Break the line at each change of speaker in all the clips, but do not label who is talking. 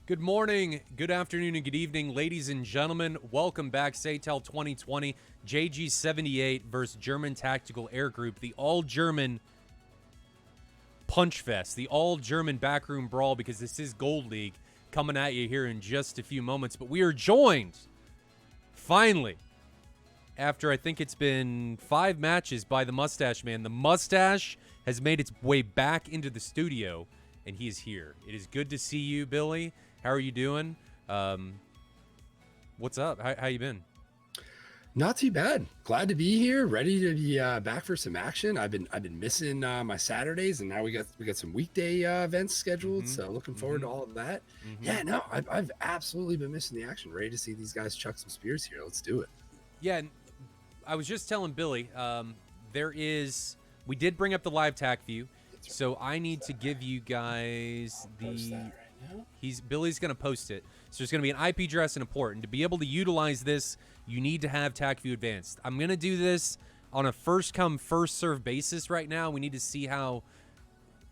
Good morning, good afternoon, and good evening, ladies and gentlemen. Welcome back, SATAL 2020, JG78 versus German Tactical Air Group, the all-German punch fest, the all-German backroom brawl, because this is Gold League, coming at you here in just a few moments. But we are joined, finally, after I think it's been 5 matches, by the Mustache Man. The Mustache has made its way back into the studio, and he is here. It is good to see you, Billy. How are you doing? What's up? How you been?
Not too bad. Glad to be here. Ready to be back for some action. I've been missing my Saturdays, and now we got some weekday events scheduled. So looking forward to all of that. Yeah, no, I've absolutely been missing the action. Ready to see these guys chuck some spears here. Let's do it.
Yeah, I was just telling Billy. We did bring up the live tac view, so I need to give you guys Billy's going to post it. So there's going to be an IP address and a port. And to be able to utilize this, you need to have TacView Advanced. I'm going to do this on a first-come, first-serve basis right now. We need to see how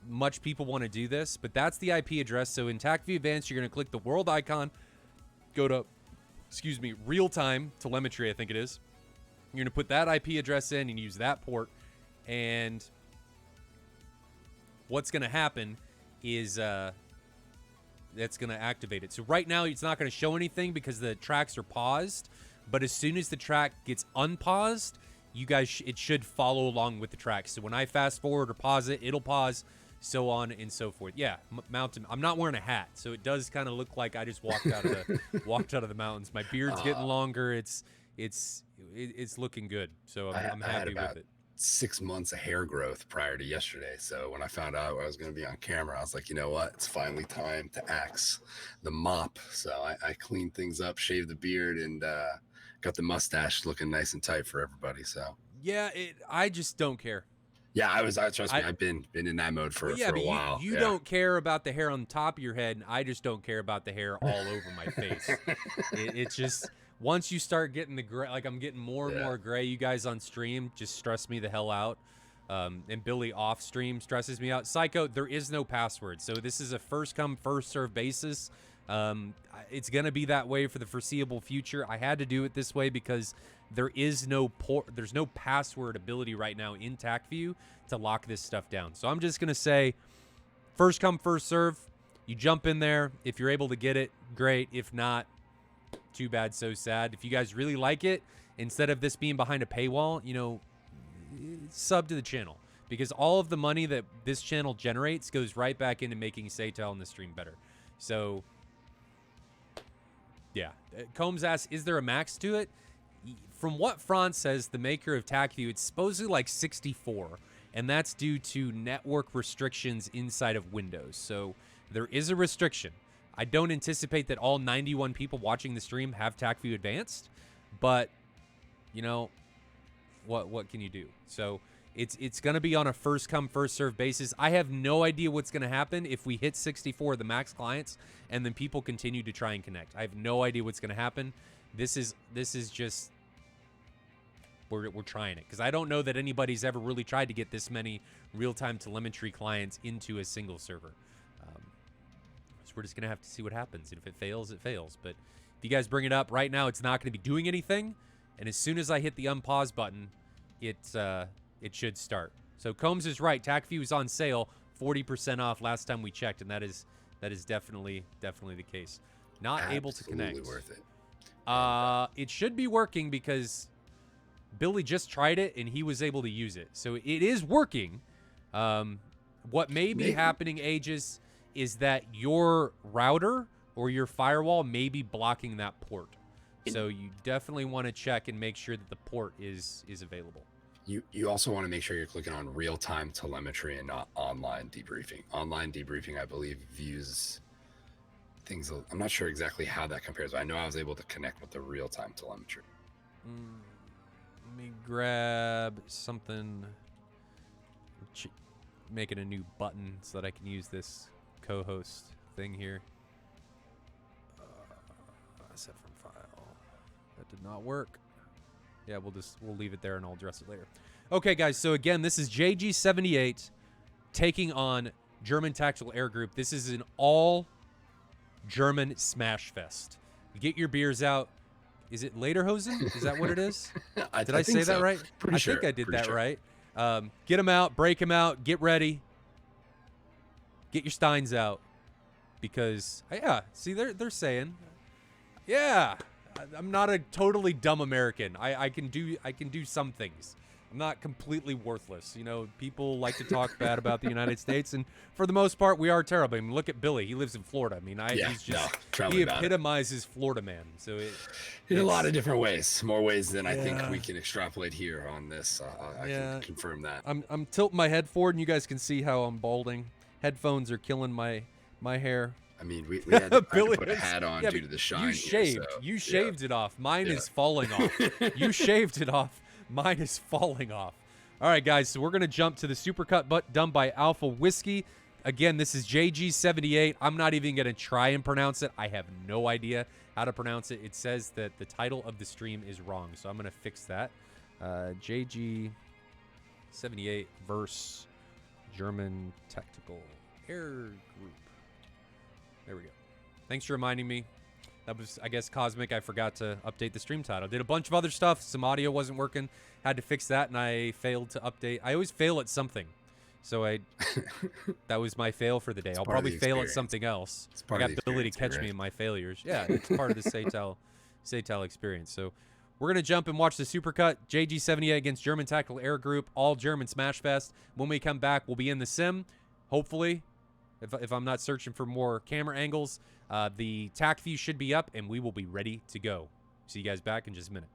much people want to do this. But that's the IP address. So in TacView Advanced, you're going to click the world icon, go to, real-time telemetry, I think it is. You're going to put that IP address in and use that port. And what's going to happen is that's going to activate it. So right now, it's not going to show anything because the tracks are paused. But as soon as the track gets unpaused, you guys, it should follow along with the track. So when I fast forward or pause it, it'll pause, so on and so forth. Yeah, mountain. I'm not wearing a hat, so it does kind of look like I just walked out of the mountains. My beard's getting longer. It's looking good. So I'm happy with it.
6 months of hair growth prior to yesterday. So when I found out I was going to be on camera, I was like, you know what? It's finally time to axe the mop. So I cleaned things up, shaved the beard, and got the mustache looking nice and tight for everybody. So
yeah, I just don't care.
Yeah, trust me, I've been in that mode for a while.
You don't care about the hair on the top of your head, and I just don't care about the hair all over my face. It's just, once you start getting the gray, like I'm getting more and more gray, you guys on stream just stress me the hell out. And Billy off stream stresses me out. Psycho, there is no password. So this is a first come, first serve basis. It's going to be that way for the foreseeable future. I had to do it this way because there is there's no password ability right now in TacView to lock this stuff down. So I'm just going to say first come, first serve. You jump in there. If you're able to get it, great. If not, too bad, so sad. If you guys really like it, instead of this being behind a paywall, sub to the channel, because all of the money that this channel generates goes right back into making SATAL and the stream better. So yeah, Combs asks, is there a max to it? From what Franz says, the maker of TacView, it's supposedly like 64, and that's due to network restrictions inside of Windows. So there is a restriction. I don't anticipate that all 91 people watching the stream have TacView Advanced, but what can you do? So it's going to be on a first come, first serve basis. I have no idea what's going to happen if we hit 64 of the max clients and then people continue to try and connect. I have no idea what's going to happen. This is just, we're trying it, because I don't know that anybody's ever really tried to get this many real-time telemetry clients into a single server. So we're just going to have to see what happens. And if it fails, it fails. But if you guys bring it up right now, it's not going to be doing anything. And as soon as I hit the unpause button, it should start. So Combs is right. TacView is on sale, 40% off last time we checked, and that is definitely the case. Not
Absolutely
able to connect.
Worth it.
It should be working because Billy just tried it and he was able to use it. So it is working. What may be happening, Aegis, is that your router or your firewall may be blocking that port. So you definitely want to check and make sure that the port is available.
You also want to make sure you're clicking on real-time telemetry and not online debriefing. Online debriefing, I believe, views things. I'm not sure exactly how that compares, but I know I was able to connect with the real-time telemetry.
Let me grab something. Making a new button so that I can use this co-host thing here. Set from file. That did not work. Yeah, we'll leave it there and I'll address it later. Okay, guys. So again, this is JG78 taking on German Tactical Air Group. This is an all German Smash Fest. Get your beers out. Is it Lederhosen? Is that what it is? Did I say that right?
Pretty sure.
I think I did that
sure.
right. Get them out, break them out, get ready. Get your Steins out. Because, yeah, see, they're saying, yeah, I'm not a totally dumb American. I can do some things. I'm not completely worthless. You know, people like to talk bad about the United States, and for the most part, we are terrible. I mean, look at Billy. He lives in Florida. I mean, he epitomizes Florida man. So
in a lot of different ways, more ways than I think we can extrapolate here on this. I can confirm that.
I'm tilting my head forward, and you guys can see how I'm balding. Headphones are killing my hair.
I mean, we had to put a hat on due to the shine.
You shaved.
So,
you shaved it off. Mine is falling off. You shaved it off. Mine is falling off. All right, guys, so we're going to jump to the supercut done by Alpha Whiskey. Again, this is JG78. I'm not even going to try and pronounce it. I have no idea how to pronounce it. It says that the title of the stream is wrong, so I'm going to fix that. JG78 versus German Tactical Air Group. There we go. Thanks for reminding me. That was, I guess, Cosmic. I forgot to update the stream title. Did a bunch of other stuff. Some audio wasn't working. Had to fix that, and I failed to update. I always fail at something. So that was my fail for the day. I'll probably fail at something else. I got Billy to catch me in my failures. Yeah, it's part of the SATAL experience. So we're going to jump and watch the supercut. JG78 against German Tactical Air Group. All German Smash Fest. When we come back, we'll be in the sim. Hopefully, if I'm not searching for more camera angles. The tac view should be up, and we will be ready to go. See you guys back in just a minute.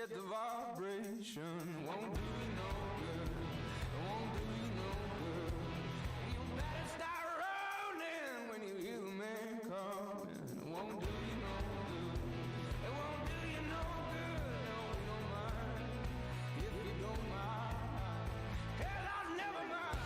The vibration won't do you no good. It won't do you no good. You better start rolling when you hear the man calling. It won't do you no good. It won't do you no good. No, you don't mind. If you don't mind, hell, I'll never mind.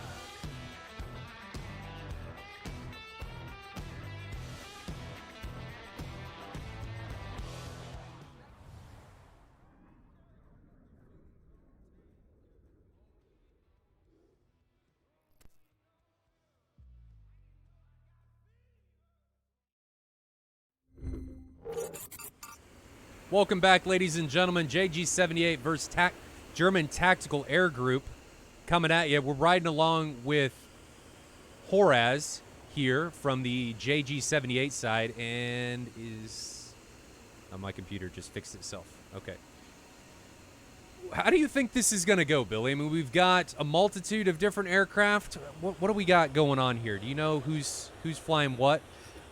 Welcome back, ladies and gentlemen. JG78 versus German Tactical Air Group coming at you. We're riding along with Horaz here from the JG78 side, and my computer just fixed itself. Okay. How do you think this is going to go, Billy? I mean, we've got a multitude of different aircraft. What do we got going on here? Do you know who's flying what?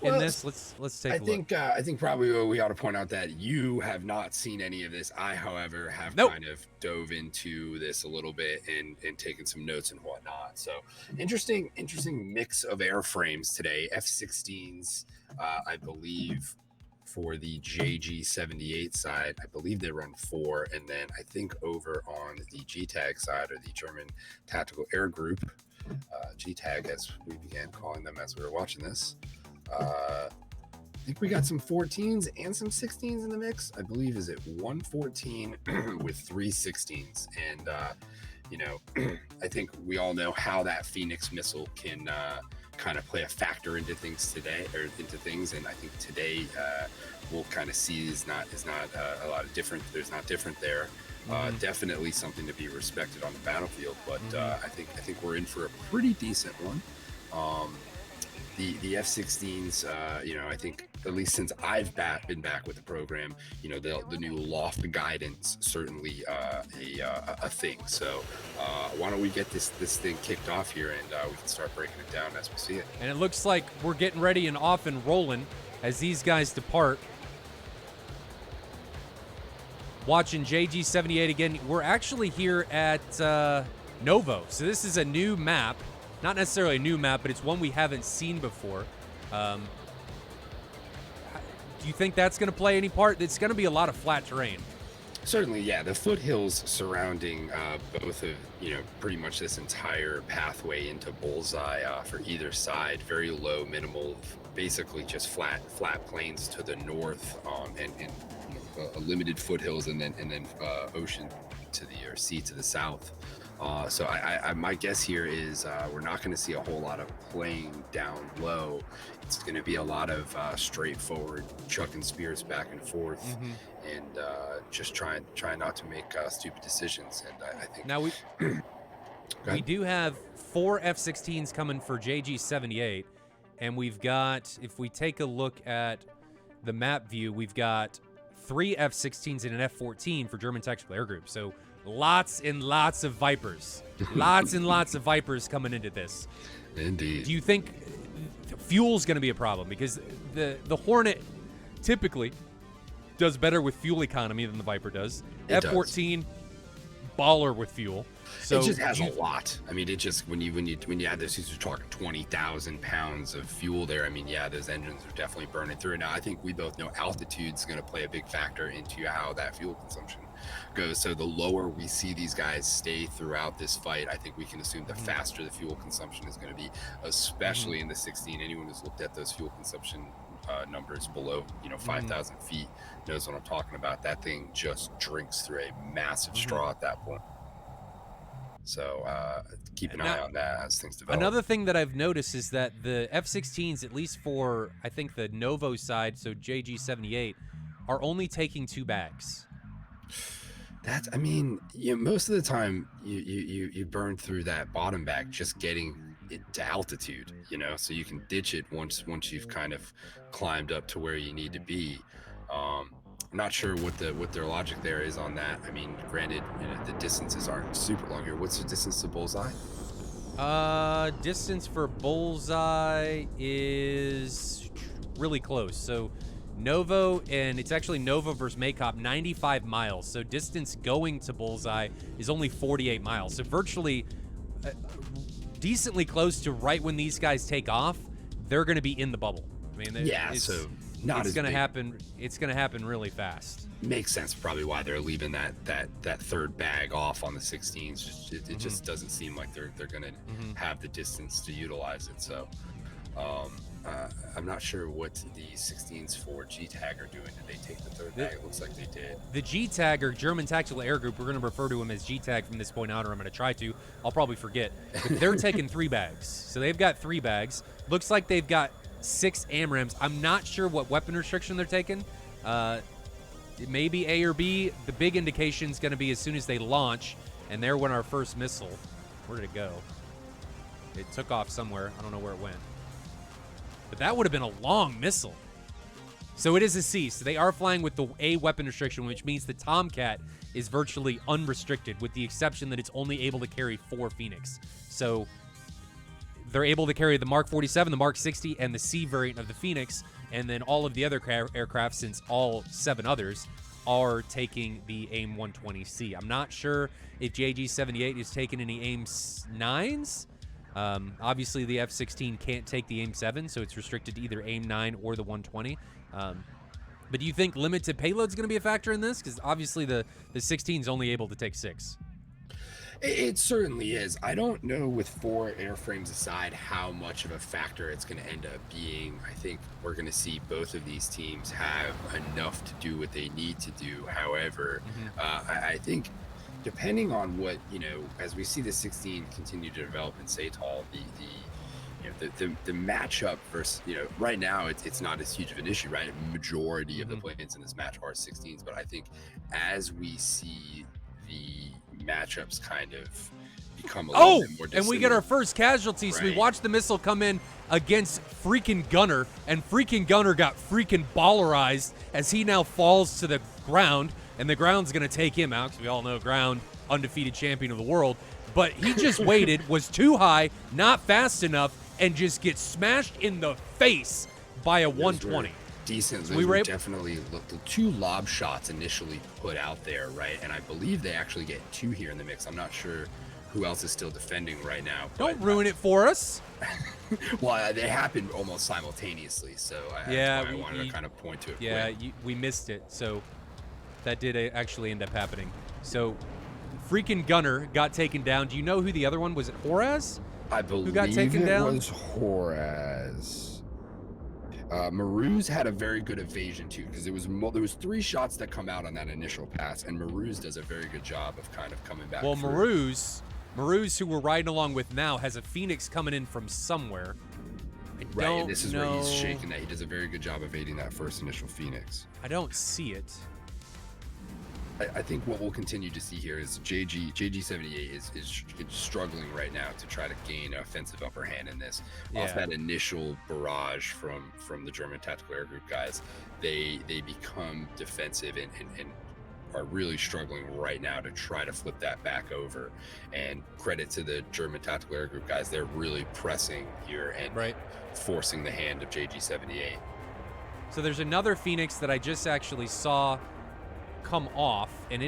In this, let's take a look.
I think probably we ought to point out that you have not seen any of this. I, however, have kind of dove into this a little bit and taken some notes and whatnot. So interesting mix of airframes today. F-16s, I believe, for the JG78 side, I believe they run 4, and then I think over on the GTAG side, or the German Tactical Air Group, GTAG as we began calling them as we were watching this. I think we got some 14s and some 16s in the mix. I believe is it 114 with 3 16s, and I think we all know how that Phoenix missile can kind of play a factor into things today, and I think today we'll kind of see is not a lot of different. There's not different there. Definitely something to be respected on the battlefield, but I think we're in for a pretty decent one. The F-16s, I think at least since I've been back with the program, the new loft guidance certainly a thing. So why don't we get this thing kicked off here, and we can start breaking it down as we see it.
And it looks like we're getting ready and off and rolling as these guys depart. Watching JG78 again. We're actually here at Novo. So this is a new map. Not necessarily a new map, but it's one we haven't seen before. you think that's going to play any part? It's going to be a lot of flat terrain.
Certainly, yeah. The foothills surrounding both of, pretty much this entire pathway into Bullseye for either side, very low, minimal, basically just flat plains to the north, and a limited foothills, and then ocean to the, or sea to the south. So my guess here is we're not going to see a whole lot of playing down low. It's going to be a lot of straightforward chucking spears back and forth, and just trying not to make stupid decisions. And I think
now we do have 4 F-16s coming for JG78, and we've got, if we take a look at the map view, we've got 3 F-16s and an F-14 for German Tactical Air Group. So lots and lots of Vipers. Lots and lots of Vipers coming into this.
Indeed.
Do you think fuel's going to be a problem? Because the Hornet typically does better with fuel economy than the Viper does. F-14, baller with fuel. So
it just has a lot. I mean, it just, when you add this, you're talking 20,000 pounds of fuel there. I mean, yeah, those engines are definitely burning through. Now, I think we both know altitude's going to play a big factor into how that fuel consumption goes. So the lower we see these guys stay throughout this fight, I think we can assume the faster the fuel consumption is going to be, especially in the 16. Anyone who's looked at those fuel consumption numbers below 5,000 feet knows what I'm talking about. That thing just drinks through a massive straw at that point. So keep an eye on that as things develop.
Another thing that I've noticed is that the F-16s, at least for, I think, the Novo side, so JG78, are only taking 2 bags.
That's, I mean, most of the time you burn through that bottom bag just getting it to altitude, so you can ditch it once you've kind of climbed up to where you need to be. I'm not sure what their logic there is on that. I mean, granted, the distances aren't super long here. What's the distance to Bullseye?
Distance for Bullseye is really close. So Novo, and it's actually Novo versus Maycop, 95 miles. So distance going to Bullseye is only 48 miles. So virtually decently close to right when these guys take off, they're going to be in the bubble. I mean,
so
it's going to happen. It's going to happen really fast.
Makes sense, probably why they're leaving that third bag off on the 16s. It just doesn't seem like they're going to have the distance to utilize it. So I'm not sure what the 16s for GTAG are doing. Did they take the third bag? It looks like they did.
The GTAG, or German Tactical Air Group, we're going to refer to them as GTAG from this point on, or I'm going to try to. I'll probably forget. But they're taking 3 bags. So they've got 3 bags. Looks like they've got 6 AMRAAMs. I'm not sure what weapon restriction they're taking. It may be A or B. The big indication is going to be as soon as they launch, and there went our first missile. Where did it go? It took off somewhere. I don't know where it went. But that would have been a long missile. So it is a C. So they are flying with the A weapon restriction, which means the Tomcat is virtually unrestricted, with the exception that it's only able to carry 4 Phoenix. So they're able to carry the Mark 47, the Mark 60, and the C variant of the Phoenix, and then all of the other aircraft, since all 7 others are taking the AIM 120C. I'm not sure if JG78 is taking any AIM 9s. Obviously, the F-16 can't take the AIM 7, so it's restricted to either AIM 9 or the 120. But do you think limited payload is going to be a factor in this? Because obviously the 16 is only able to take 6.
It certainly is. I don't know, with 4 airframes aside, how much of a factor it's going to end up being. I think we're going to see both of these teams have enough to do what they need to do. However, I think depending on what, as we see the 16 continue to develop in SATAL, the matchup versus, right now it's not as huge of an issue, right? Majority of the planes in this match are 16s, but I think as we see the matchups kind of become a little bit more dissimilar,
and we get our first casualty. So we watched the missile come in against freaking Gunner, and freaking Gunner got freaking ballerized as he now falls to the ground, and the ground's going to take him out, because we all know Ground, undefeated champion of the world. But he just waited, was too high, not fast enough, and just gets smashed in the face by a 120.
Decent. Those were definitely the 2 lob shots initially put out there, right? And I believe they actually get 2 here in the mix. I'm not sure who else is still defending right now.
Don't ruin it for us.
Well, they happened almost simultaneously, so
Yeah,
I wanted to kind of point to it.
Yeah, we missed it, so that did actually end up happening. So, freaking Gunner got taken down. Do you know who the other one was? It Horaz?
I believe
who got taken down?
It was Horaz. Maruz had a very good evasion too, because there was 3 shots that come out on that initial pass, and Maruz does a very good job of kind of coming back.
Well, Maruz, who we're riding along with now, has a Phoenix coming in from somewhere.
Right, and this is where he's shaking that. He does a very good job evading that first initial Phoenix.
I don't see it.
I think what we'll continue to see here is JG78 is struggling right now to try to gain an offensive upper hand in this. Yeah. Off that initial barrage from the German tactical air group guys, they become defensive and are really struggling right now to try to flip that back over. And credit to the German tactical air group guys, they're really pressing here and forcing the hand of JG78.
So there's another Phoenix that I just actually saw come off, and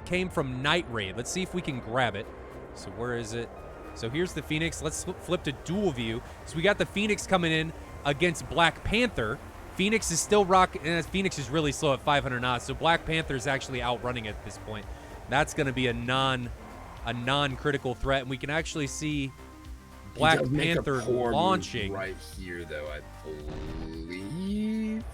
came from Night Raid. Let's see if we can grab it. So where is it? So here's the Phoenix. Let's flip to dual view. So we got the Phoenix coming in against Black Panther. Phoenix is still rocking, and Phoenix is really slow at 500 knots. So Black Panther is actually outrunning at this point. That's going to be a non-critical threat, and we can actually see Black Panther launching
right here, though. I believe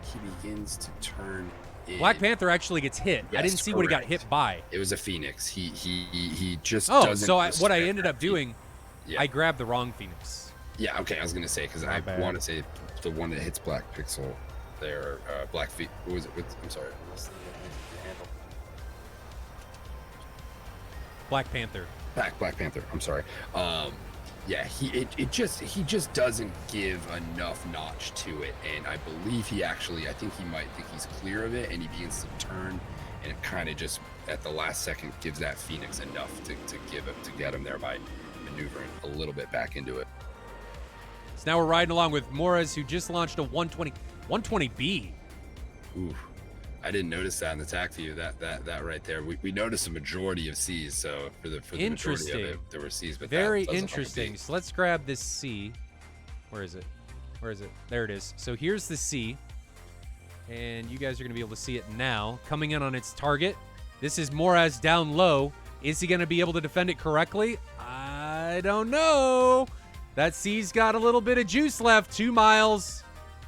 he begins to turn in.
Black Panther actually gets hit. Yes, I didn't see what he got hit by.
It was a Phoenix. He just doesn't.
So what I ended up doing, I grabbed the wrong Phoenix.
Yeah, okay, I was gonna say, because I want to say the one that hits Black Pixel there, Black Feet. What was it? I'm sorry. What's the handle?
Black Panther.
Black Panther. I'm sorry. Yeah, he just doesn't give enough notch to it, and I believe I think he might think he's clear of it, and he begins to turn, and it kind of just at the last second gives that Phoenix enough to get him there by maneuvering a little bit back into it.
So now we're riding along with Morez, who just launched a 120B.
Ooh, I didn't notice that in the TAC view. That right there. We noticed a majority of C's. So for the majority of it, there were C's. But
very interesting. So let's grab this C. Where is it? There it is. So here's the C, and you guys are gonna be able to see it now. Coming in on its target. This is Morez down low. Is he gonna be able to defend it correctly? I don't know. That C's got a little bit of juice left. 2 miles,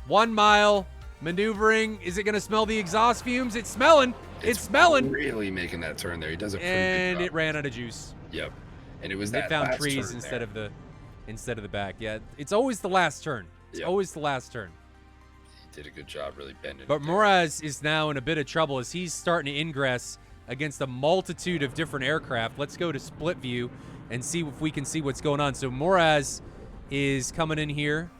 1 mile. Maneuvering. Is it going to smell the exhaust fumes? It's smelling. It's smelling.
Really making that turn there. He does a pretty good
and
job.
it ran out of juice.
Yep. And it was
they
that
found
last
trees
turn
instead
there.
of the back. Yeah, it's always the last turn. It's always the last turn.
He did a good job really bending.
But Morez is now in a bit of trouble as he's starting to ingress against a multitude of different aircraft. Let's go to split view and see if we can see what's going on. So Morez is coming in here.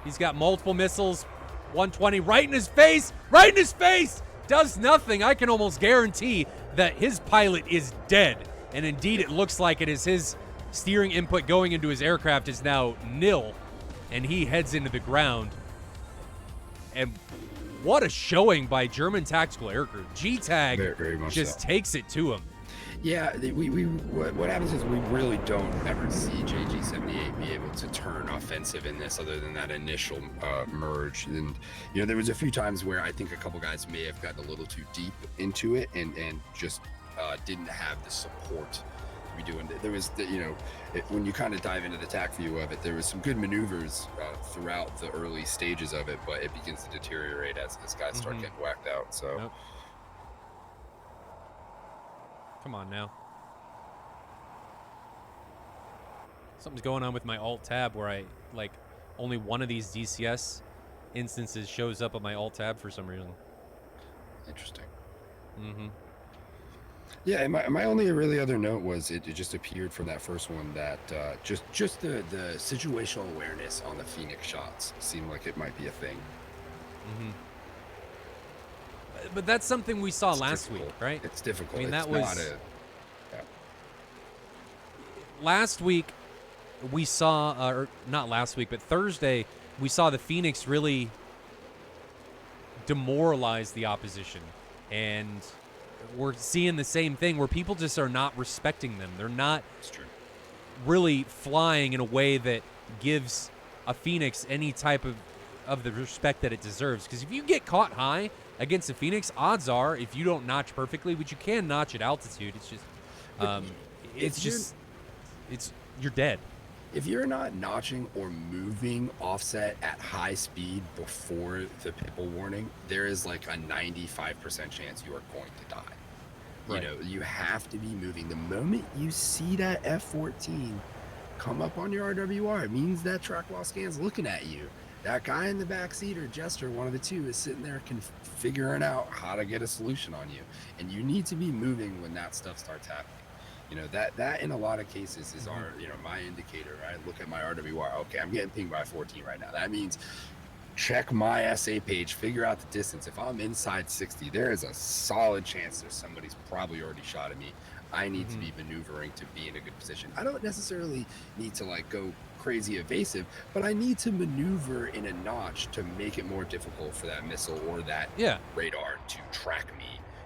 He's got multiple missiles. 120 right in his face. Does nothing. I can almost guarantee that his pilot is dead. And indeed, it looks like it is. His steering input going into his aircraft is now nil. And he heads into the ground. And what a showing by German Tactical Air Group. G-Tag
very much
just
so.
takes it to him.
Yeah, what happens is we really don't ever see JG78 be able to turn offensive in this, other than that initial merge. And there was a few times where I think a couple guys may have gotten a little too deep into it and just didn't have the support to be doing it. There was when you kind of dive into the TAC view of it, there was some good maneuvers throughout the early stages of it, but it begins to deteriorate as guys start getting whacked out. So.
Nope. Come on now. Something's going on with my alt tab where only one of these DCS instances shows up on my alt tab for some reason.
Interesting.
Mm-hmm.
Yeah, and my only really other note was it just appeared from that first one that just the situational awareness on the Phoenix shots seemed like it might be a thing.
Mm-hmm. But that's something we saw last week, right?
It's difficult.
I mean,
it's
that was last week. We saw, or not last week, but Thursday, we saw the Phoenix really demoralize the opposition, and we're seeing the same thing where people just are not respecting them. They're not
It's true.
really flying in a way that gives a Phoenix any type of the respect that it deserves. Because if you get caught high against a Phoenix, odds are, if you don't notch perfectly, which you can notch at altitude, it's just, you're dead.
If you're not notching or moving offset at high speed before the pitbull warning, there is like a 95% chance you are going to die.
Right.
You know, you have to be moving. The moment you see that F-14 come up on your RWR, it means that track wall scan's looking at you. That guy in the back seat or Jester, one of the two, is sitting there figuring out how to get a solution on you. And you need to be moving when that stuff starts happening. You know, that in a lot of cases is our, you know, my indicator, right? Look at my RWR. Okay, I'm getting pinged by 14 right now. That means check my SA page, figure out the distance. If I'm inside 60, there is a solid chance there's somebody's probably already shot at me. I need to be maneuvering to be in a good position. I don't necessarily need to like go crazy evasive, but I need to maneuver in a notch to make it more difficult for that missile or that radar to track me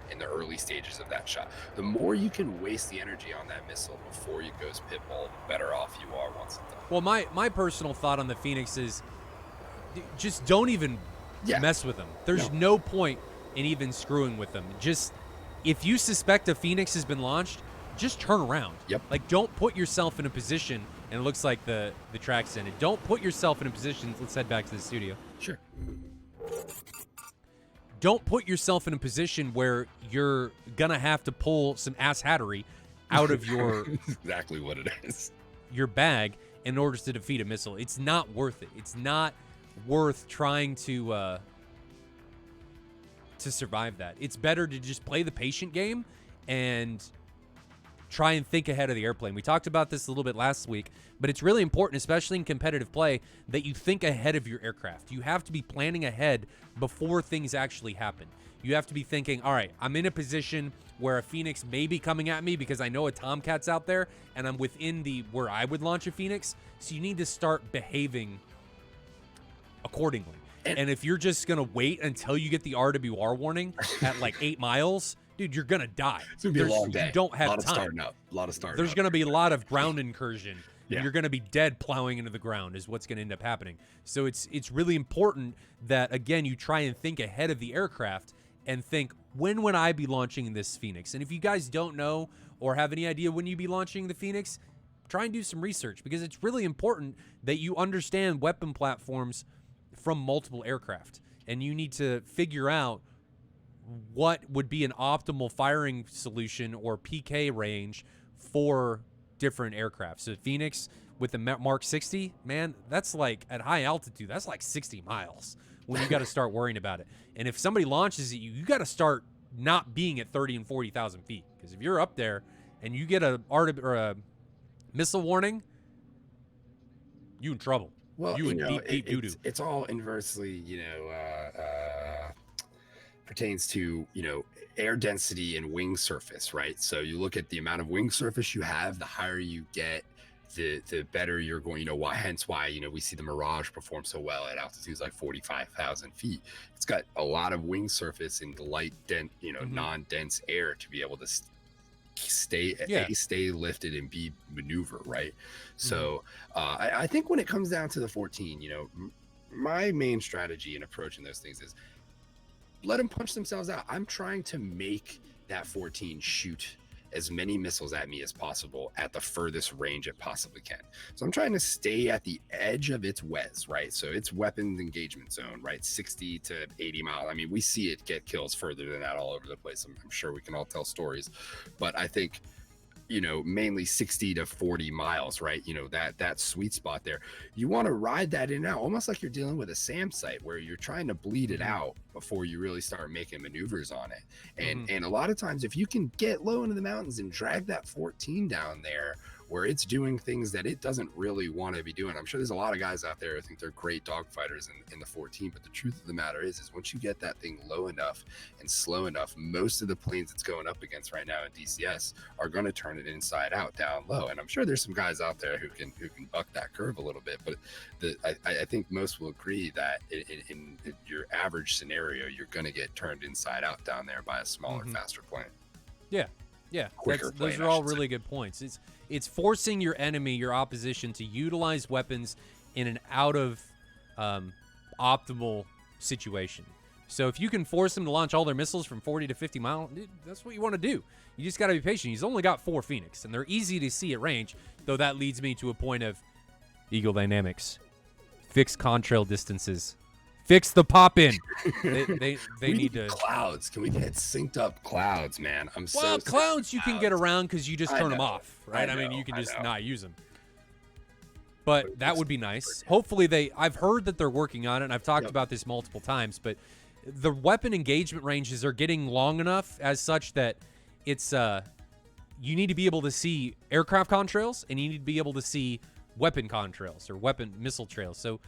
in the early stages of that shot. The more you can waste the energy on that missile before it goes pitbull, the better off you are once it's done.
Well, my personal thought on the Phoenix is just don't even mess with them. There's no point in even screwing with them. Just, if you suspect a Phoenix has been launched, just turn around.
Yep.
Like, don't put yourself in a position, and it looks like the track's ended. Don't put yourself in a position, let's head back to the studio.
Sure.
Don't put yourself in a position where you're going to have to pull some asshattery out of your
exactly what it is.
Your bag in order to defeat a missile. It's not worth it. It's not worth trying to survive that. It's better to just play the patient game and try and think ahead of the airplane. We talked about this a little bit last week, but it's really important, especially in competitive play, that you think ahead of your aircraft. You have to be planning ahead before things actually happen. You have to be thinking, all right, I'm in a position where a Phoenix may be coming at me because I know a Tomcat's out there and I'm within where I would launch a Phoenix. So you need to start behaving accordingly. And if you're just going to wait until you get the RWR warning at like 8 miles, dude, you're going to die.
It's going to be a long day.
You don't have
time. A lot of starting up.
There's going to be a lot of ground incursion.
Yeah.
You're going to be dead plowing into the ground is what's going to end up happening. So it's really important that, again, you try and think ahead of the aircraft and think, when would I be launching this Phoenix? And if you guys don't know or have any idea when you'd be launching the Phoenix, try and do some research, because it's really important that you understand weapon platforms from multiple aircraft. And you need to figure out what would be an optimal firing solution or PK range for different aircraft. So Phoenix with the Mark 60, man, that's like at high altitude, that's like 60 miles when you got to start worrying about it. And if somebody launches at you, you got to start not being at 30 and 40,000 feet. Because if you're up there and you get a missile warning, you in trouble.
Well,
you in deep doo-doo.
It's all inversely, pertains to, air density and wing surface, right? So you look at the amount of wing surface you have, the higher you get, the better you're going, hence why, we see the Mirage perform so well at altitudes like 45,000 feet. It's got a lot of wing surface in the light, non-dense air to be able to stay lifted and be maneuver, right? So I think when it comes down to the 14, my main strategy in approaching those things is let them punch themselves out. I'm trying to make that 14 shoot as many missiles at me as possible at the furthest range it possibly can. So I'm trying to stay at the edge of its WES, right? So its weapons engagement zone, right? 60 to 80 miles. I mean, we see it get kills further than that all over the place. I'm sure we can all tell stories, but I think, mainly 60 to 40 miles, right? That sweet spot there. You want to ride that in and out, almost like you're dealing with a SAM site where you're trying to bleed it out before you really start making maneuvers on it. And a lot of times, if you can get low into the mountains and drag that 14 down there where it's doing things that it doesn't really want to be doing. I'm sure there's a lot of guys out there who think they're great dogfighters in the 14, but the truth of the matter is once you get that thing low enough and slow enough, most of the planes it's going up against right now in DCS are going to turn it inside out down low. And I'm sure there's some guys out there who can buck that curve a little bit, but I think most will agree that in your average scenario, you're going to get turned inside out down there by a smaller, faster plane.
Yeah, yeah.
Quicker
Those
plane,
are
I
all
should say.
really good points. It's forcing your enemy, your opposition, to utilize weapons in an out of optimal situation. So if you can force them to launch all their missiles from 40 to 50 miles, that's what you want to do. You just got to be patient. He's only got 4 Phoenix, and they're easy to see at range, though that leads me to a point of Eagle Dynamics. Fix contrail distances. Fix the pop-in. They need to...
Clouds. Can we get synced up clouds, man?
Well, clouds you can get around because you just turn them off, right? I mean, you can
I
just
know.
not use them. But that would be nice. Hopefully I've heard that they're working on it, and I've talked about this multiple times, but the weapon engagement ranges are getting long enough as such that it's you need to be able to see aircraft contrails, and you need to be able to see weapon contrails or weapon missile trails. So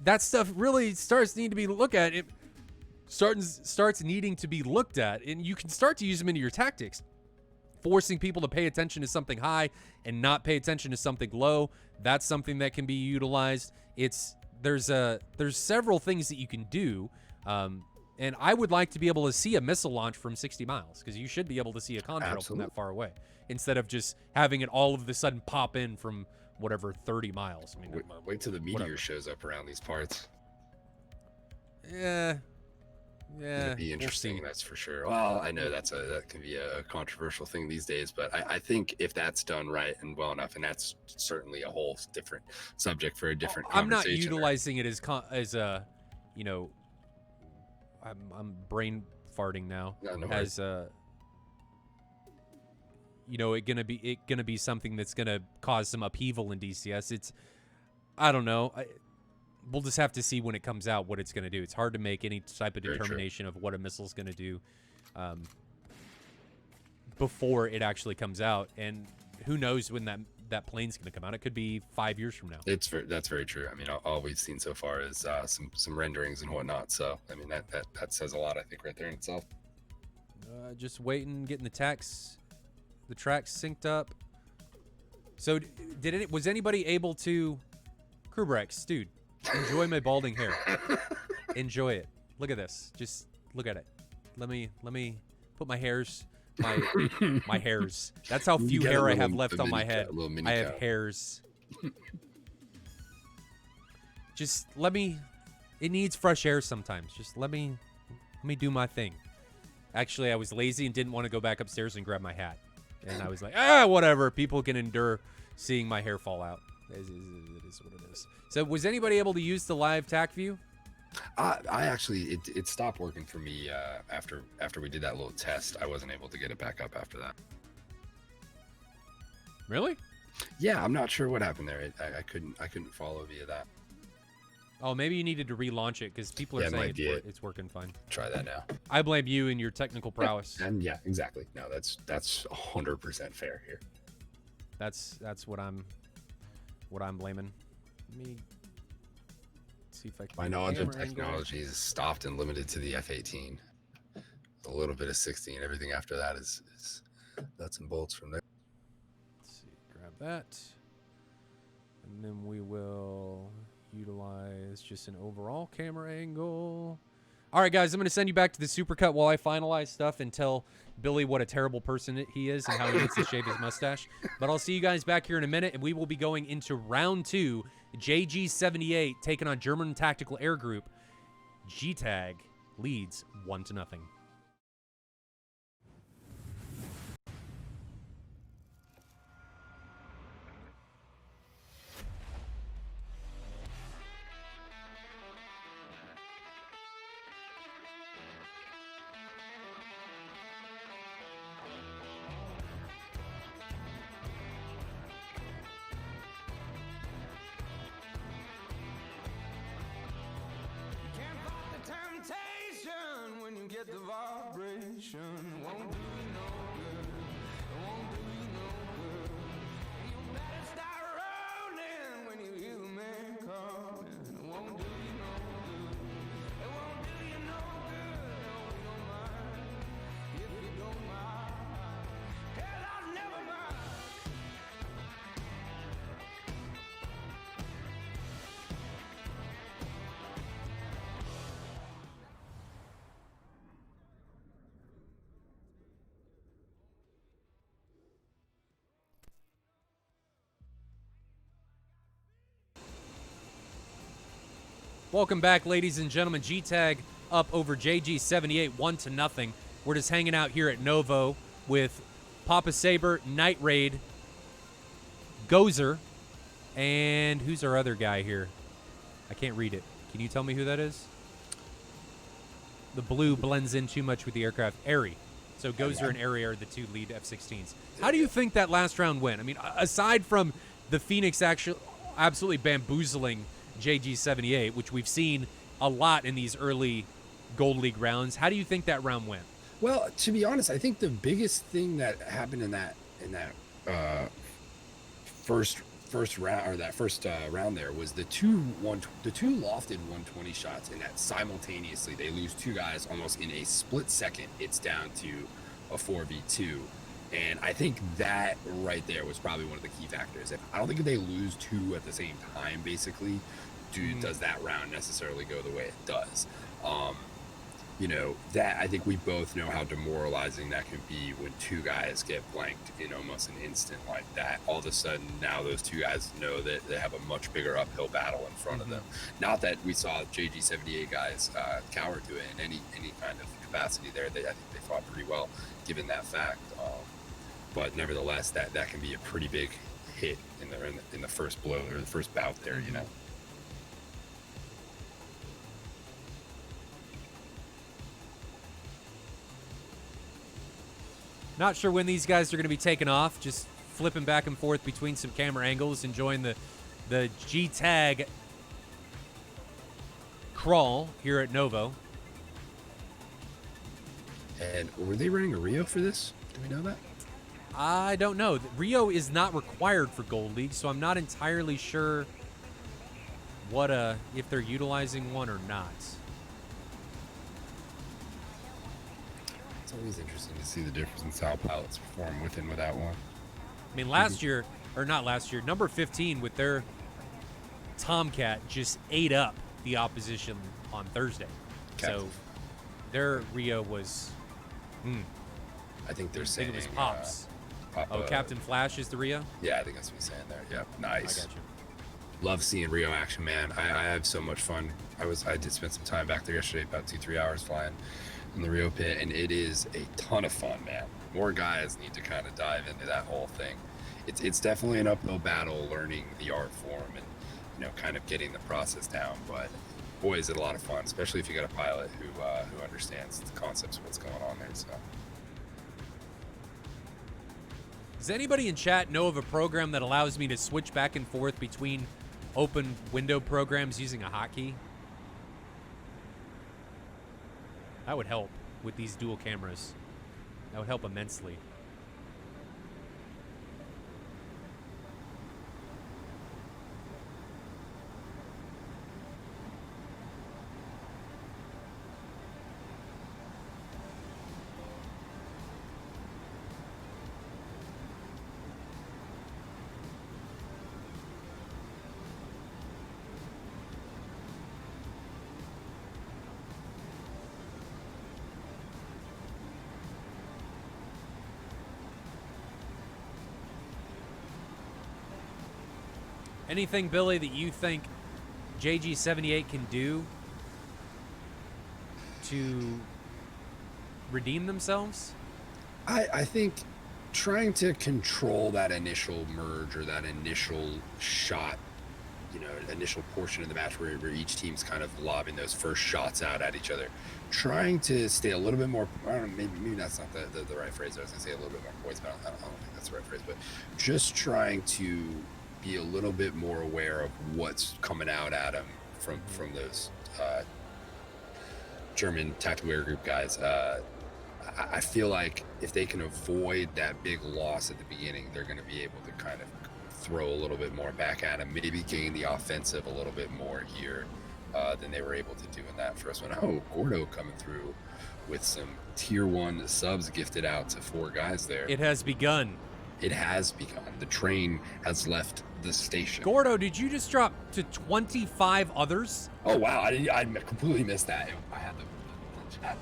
that stuff really starts needing to be looked at. It starts needing to be looked at, and you can start to use them into your tactics. Forcing people to pay attention to something high and not pay attention to something low. That's something that can be utilized. There's several things that you can do. And I would like to be able to see a missile launch from 60 miles because you should be able to see a contrail from that far away instead of just having it all of a sudden pop in from whatever 30 miles. I mean,
wait till the meteor shows up around these parts.
Yeah.
It'd be interesting, that's for sure. Well, I know that can be a controversial thing these days, but I think if that's done right and well enough, and that's certainly a whole different subject for a different
I'm not
conversation.
utilizing it as a, you know, I'm brain farting now.
No
as you know, it gonna be something that's gonna cause some upheaval in DCS. I don't know. We'll just have to see when it comes out what it's going to do. It's hard to make any type of determination of what a missile's going to do before it actually comes out. And who knows when that plane's going to come out. It could be 5 years from now.
That's very true. I mean, all we've seen so far is some renderings and whatnot. So, I mean, that says a lot, I think, right there in itself.
Just waiting, getting the tracks synced up. So, was anybody able to... Krubrex, dude. Enjoy my balding hair. Enjoy it. Look at this. Just look at it. Let me put my hairs. My hairs. That's how few hair I have left on my head. I have hairs. Just let me. It needs fresh air sometimes. Just let me do my thing. Actually, I was lazy and didn't want to go back upstairs and grab my hat, and I was like, whatever. People can endure seeing my hair fall out. It is what it is. So was anybody able to use the live TAC view?
I actually, it stopped working for me after we did that little test. I wasn't able to get it back up after that.
Really?
Yeah, I'm not sure what happened there. I couldn't follow via that.
Oh, maybe you needed to relaunch it because people are saying it's working fine.
Try that now.
I blame you and your technical prowess.
And yeah, exactly. No, that's 100% fair here.
That's what I'm blaming. Let me see if I can.
My knowledge of technology is stopped and limited to the F-18. A little bit of 16. Everything after that is nuts and bolts from there.
Let's see. Grab that. And then we will utilize just an overall camera angle. All right, guys, I'm going to send you back to the supercut while I finalize stuff and tell Billy what a terrible person he is and how he needs to shave his mustache. But I'll see you guys back here in a minute, and we will be going into round 2. JG78 taking on German Tactical Air Group. G-Tag leads 1-0.
Can't fight the temptation when you get the vibration. Won't do you no good. It won't do you no good. You better start rolling when you hear the man calling. It won't do you no good. It won't do you no good. No, you don't mind. If you don't mind. Hell, I'll never mind.
Welcome back, ladies and gentlemen. G-Tag up over JG78, 1-0. We're just hanging out here at Novo with Papa Saber, Night Raid, Gozer, and who's our other guy here? I can't read it. Can you tell me who that is? The blue blends in too much with the aircraft. Airy. So Gozer and Airy are the two lead F-16s. How do you think that last round went? I mean, aside from the Phoenix actually absolutely bamboozling JG78, which we've seen a lot in these early Gold League rounds, how do you think that round went?
Well, to be honest, I think the biggest thing that happened in that first round, or that first round there, was the two lofted 120 shots, and that simultaneously they lose two guys almost in a split second. It's down to a 4v2, and I think that right there was probably one of the key factors. I don't think if they lose two at the same time, basically, does that round necessarily go the way it does. You know, that I think we both know how demoralizing that can be when two guys get blanked in almost an instant like that. All of a sudden, now those two guys know that they have a much bigger uphill battle in front of them. Not that we saw JG78 guys cower to it in any kind of capacity there. I think they fought pretty well, given that fact. But nevertheless, that can be a pretty big hit in the first blow or the first bout there. You know.
Not sure when these guys are going to be taking off. Just flipping back and forth between some camera angles, enjoying the G-Tag crawl here at Novo.
And were they running a Rio for this? Do we know that?
I don't know. Rio is not required for Gold League, so I'm not entirely sure what if they're utilizing one or not.
It's always interesting to see the difference in how pilots perform with and without one.
I mean, last year, or not last year, number 15 with their Tomcat just ate up the opposition on Thursday. So their Rio was,
I think they're saying
it was Pops. Captain Flash is the Rio?
Yeah, I think that's what he's saying there. Yep, nice.
I got you.
Love seeing Rio action, man. I have so much fun. I did spend some time back there yesterday, about 2-3 hours flying in the Rio pit, and it is a ton of fun, man. More guys need to kind of dive into that whole thing. It's definitely an uphill battle learning the art form and, you know, kind of getting the process down, but boy, is it a lot of fun, especially if you got a pilot who understands the concepts of what's going on there. So
does anybody in chat know of a program that allows me to switch back and forth between open window programs using a hotkey? That would help with these dual cameras. That would help immensely. Anything, Billy, that you think JG78 can do to redeem themselves?
I think trying to control that initial merge or that initial shot, you know, initial portion of the match where each team's kind of lobbing those first shots out at each other, trying to stay a little bit more, I don't know, maybe that's not the right phrase. I was going to say a little bit more poised, but I don't think that's the right phrase, but just trying to be a little bit more aware of what's coming out at them from those German tactical air group guys. I feel like if they can avoid that big loss at the beginning, they're going to be able to kind of throw a little bit more back at them, maybe gain the offensive a little bit more here than they were able to do in that first one. Oh, Gordo coming through with some tier 1 subs gifted out to 4 guys there.
It has begun.
It has begun. The train has left the station.
Gordo, did you just drop to 25 others?
Oh, wow. I completely missed that. I had the chat.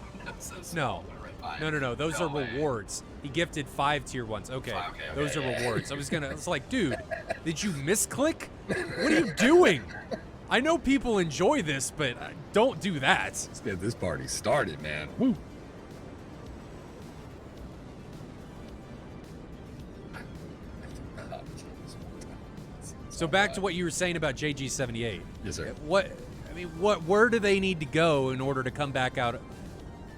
No. No. Those are rewards. He gifted 5 tier 1s. Okay. Those are rewards. I was like, dude, did you misclick? What are you doing? I know people enjoy this, but don't do that.
Let's get this party started, man. Woo.
So back to what you were saying about JG78.
Yes, sir.
Where do they need to go in order to come back out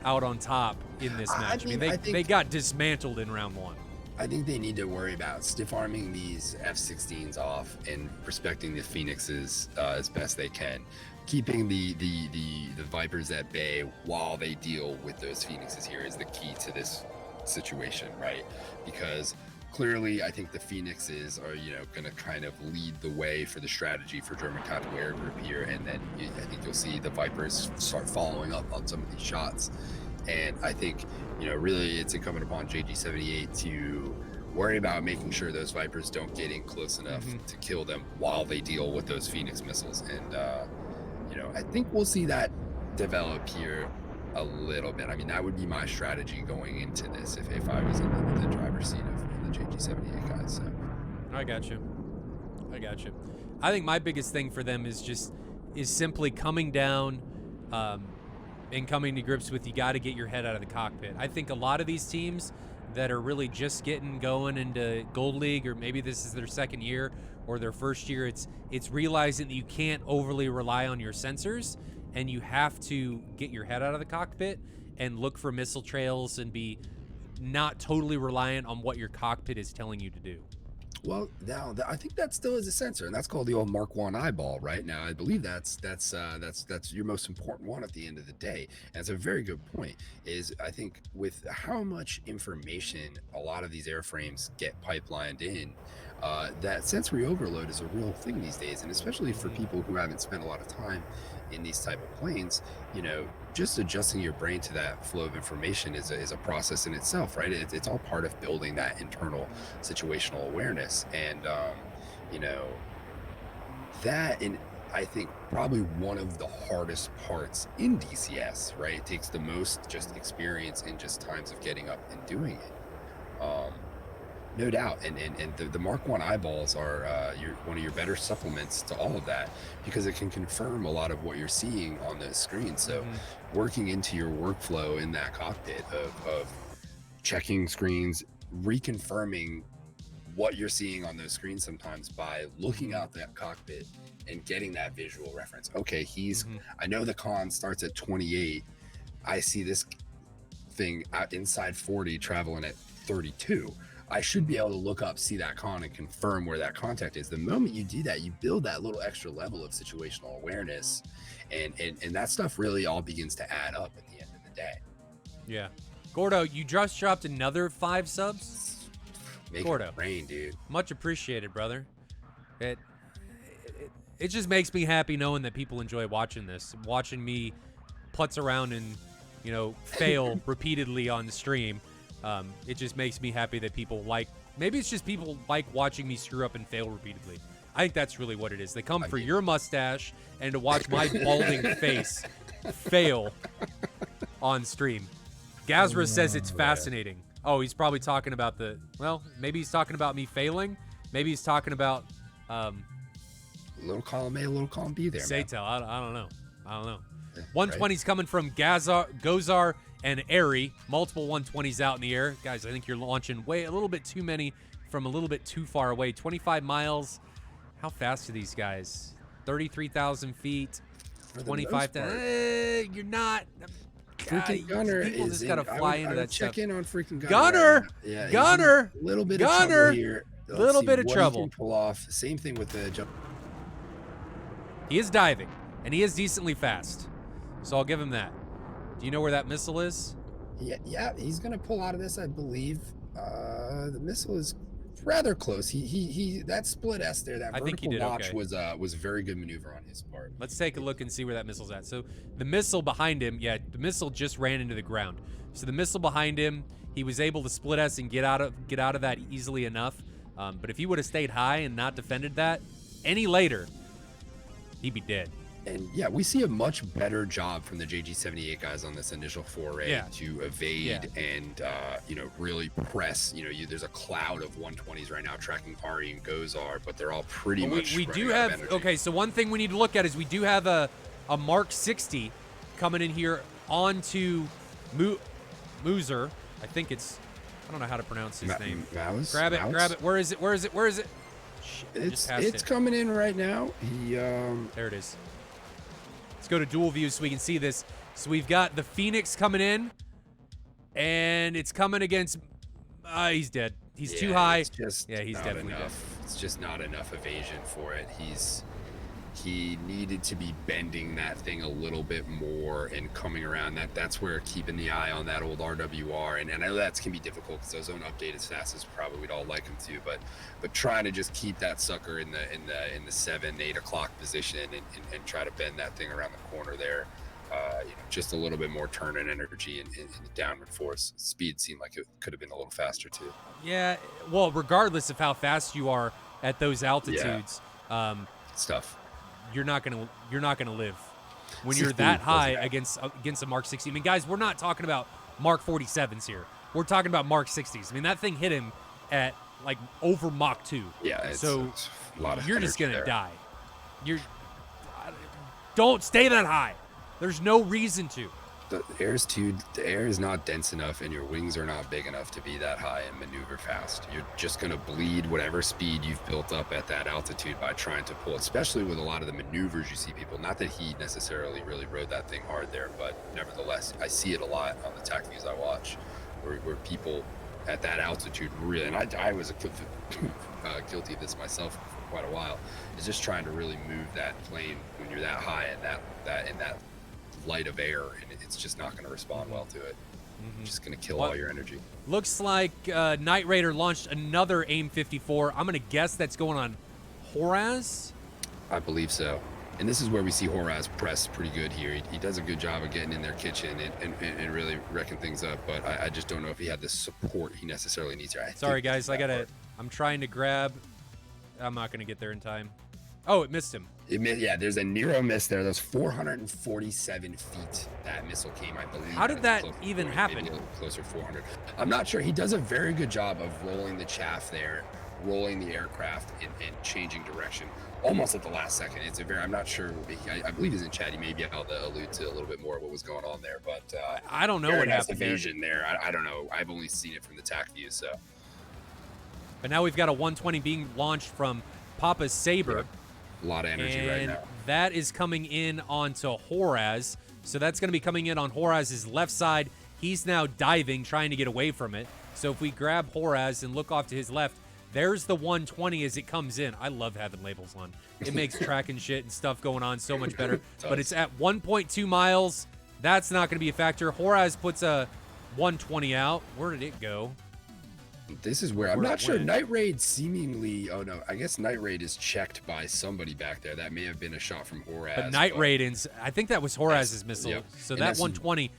on top in this match? I mean, they got dismantled in round 1.
I think they need to worry about stiff arming these F-16s off and respecting the Phoenixes as best they can, keeping the Vipers at bay while they deal with those Phoenixes here is the key to this situation, right? Because clearly, I think the Phoenixes are, going to kind of lead the way for the strategy for German Tactical Air Group here, and then I think you'll see the Vipers start following up on some of these shots. And I think, really it's incumbent upon JG78 to worry about making sure those Vipers don't get in close enough to kill them while they deal with those Phoenix missiles. And, I think we'll see that develop here a little bit. I mean, that would be my strategy going into this if I was in the driver's seat of the JG78 guys. So
I got you. I think my biggest thing for them is simply coming down and coming to grips with, you got to get your head out of the cockpit. I think a lot of these teams that are really just getting going into Gold League, or maybe this is their second year or their first year, it's realizing that you can't overly rely on your sensors, and you have to get your head out of the cockpit and look for missile trails and be not totally reliant on what your cockpit is telling you to do.
Well, now I think that still is a sensor, and that's called the old Mark 1 eyeball, right? Now I believe that's your most important one at the end of the day. And it's a very good point. Is I think with how much information a lot of these airframes get pipelined in, that sensory overload is a real thing these days, and especially for people who haven't spent a lot of time in these type of planes, just adjusting your brain to that flow of information is a process in itself, right? It's all part of building that internal situational awareness, and that, and I think probably one of the hardest parts in DCS, right? It takes the most just experience and just times of getting up and doing it. No doubt, and the Mark 1 eyeballs are one of your better supplements to all of that, because it can confirm a lot of what you're seeing on the screen. So working into your workflow in that cockpit of checking screens, reconfirming what you're seeing on those screens sometimes by looking out that cockpit and getting that visual reference. Okay, I know the con starts at 28. I see this thing out inside 40 traveling at 32. I should be able to look up, see that con, and confirm where that contact is. The moment you do that, you build that little extra level of situational awareness, and that stuff really all begins to add up at the end of the day.
Yeah. Gordo, you just dropped another 5 subs?
Make it rain, dude.
Much appreciated, brother. It just makes me happy knowing that people enjoy watching this, watching me putz around and, fail repeatedly on the stream. It just makes me happy that people maybe it's just people like watching me screw up and fail repeatedly. I think that's really what it is. They come for your mustache and to watch my balding face fail on stream. Gazra says it's fascinating. Oh, he's probably talking about maybe he's talking about me failing. Maybe he's talking about
little column A, little column B there.
SATAL. I don't know. 120's coming from Gozar and Airy. Multiple 120s out in the air. Guys, I think you're launching a little bit too many from a little bit too far away. 25 miles. How fast are these guys? 33,000 feet. 25,000. You're not.
Freaking Gunner
people
is
just got to fly into that
check
stuff.
in on freaking Gunner.
Gunner!
Right, yeah,
Gunner!
A little bit of trouble here.
Little bit of trouble.
He can pull off. Same thing with the jump.
He is diving, and he is decently fast. So I'll give him that. Do you know where that missile is?
Yeah, he's gonna pull out of this, I believe. The missile is rather close. He that split S there, that vertical notch was a very good maneuver on his part.
Let's take a look and see where that missile's at. So the missile behind him, the missile just ran into the ground. So the missile behind him, he was able to split S and get out of that easily enough. But if he would have stayed high and not defended that any later, he'd be dead.
And yeah, we see a much better job from the JG78 guys on this initial foray to evade and you know, really press. You know, there's a cloud of 120s right now tracking Ari and Gozar, but they're all pretty much.
We do have okay. So one thing we need to look at is we do have a Mark 60 coming in here onto Moozer. I think it's, I don't know how to pronounce his name. Grab it. Where is it? Shit,
it's coming in right now.
There it is. Let's go to dual view so we can see this. So we've got the Phoenix coming in, and it's coming against. He's dead. He's too high.
He's
definitely dead.
It's just not enough evasion for it. He needed to be bending that thing a little bit more and coming around. That's where keeping the eye on that old RWR, and I know that can be difficult because those don't update as fast as probably we'd all like them to, but trying to just keep that sucker in the 7-8 o'clock position and try to bend that thing around the corner there. You know, just a little bit more turn and energy in the downward force. Speed seemed like it could have been a little faster too.
Yeah, well, regardless of how fast you are at those altitudes,
stuff.
You're not gonna live when you're that high against a Mark 60. I mean, guys, we're not talking about Mark 47s here. We're talking about Mark 60s. I mean, that thing hit him at like over Mach 2.
Yeah, it's a lot of
you're just gonna
there.
die. Don't stay that high. There's no reason to.
The air is not dense enough, and your wings are not big enough to be that high and maneuver fast. You're just going to bleed whatever speed you've built up at that altitude by trying to pull, especially with a lot of the maneuvers you see people. Not that he necessarily really rode that thing hard there, but nevertheless, I see it a lot on the tac views I watch, where people at that altitude really, and I was guilty of this myself for quite a while, is just trying to really move that plane when you're that high and that light of air, and it's just not going to respond well to it. Just going to kill all your energy.
Looks like Knight Raider launched another AIM 54. I'm going to guess that's going on Horaz.
I believe so. And this is where we see Horaz press pretty good here. He does a good job of getting in their kitchen and really wrecking things up, but I just don't know if he had the support he necessarily needs here.
Sorry, guys. I'm trying to grab. I'm not going to get there in time. Oh, it missed him.
Yeah, there's a Nero miss there. Those 447 feet that missile came, I believe.
How did that even happen?
Maybe a little closer to 400. I'm not sure. He does a very good job of rolling the chaff there, rolling the aircraft, and changing direction almost at the last second. I'm not sure. I believe he's in chat. He may be able to allude to a little bit more of what was going on there, but
I don't know what happened
evasion there. I don't know. I've only seen it from the tac view, so.
But now we've got a 120 being launched from Papa Saber.
Yep. A lot of energy right now.
That is coming in onto Horaz. So that's going to be coming in on Horaz's left side. He's now diving, trying to get away from it. So if we grab Horaz and look off to his left, there's the 120 as it comes in. I love having labels on. It makes tracking shit and stuff going on so much better. But it's at 1.2 miles. That's not going to be a factor. Horaz puts a 120 out. Where did it go?
This is where I'm not sure. Night Raid seemingly. Oh no, I guess Night Raid is checked by somebody back there. That may have been a shot from Horaz.
But Night Raid, I think that was Horaz's missile.
Yep.
So that 120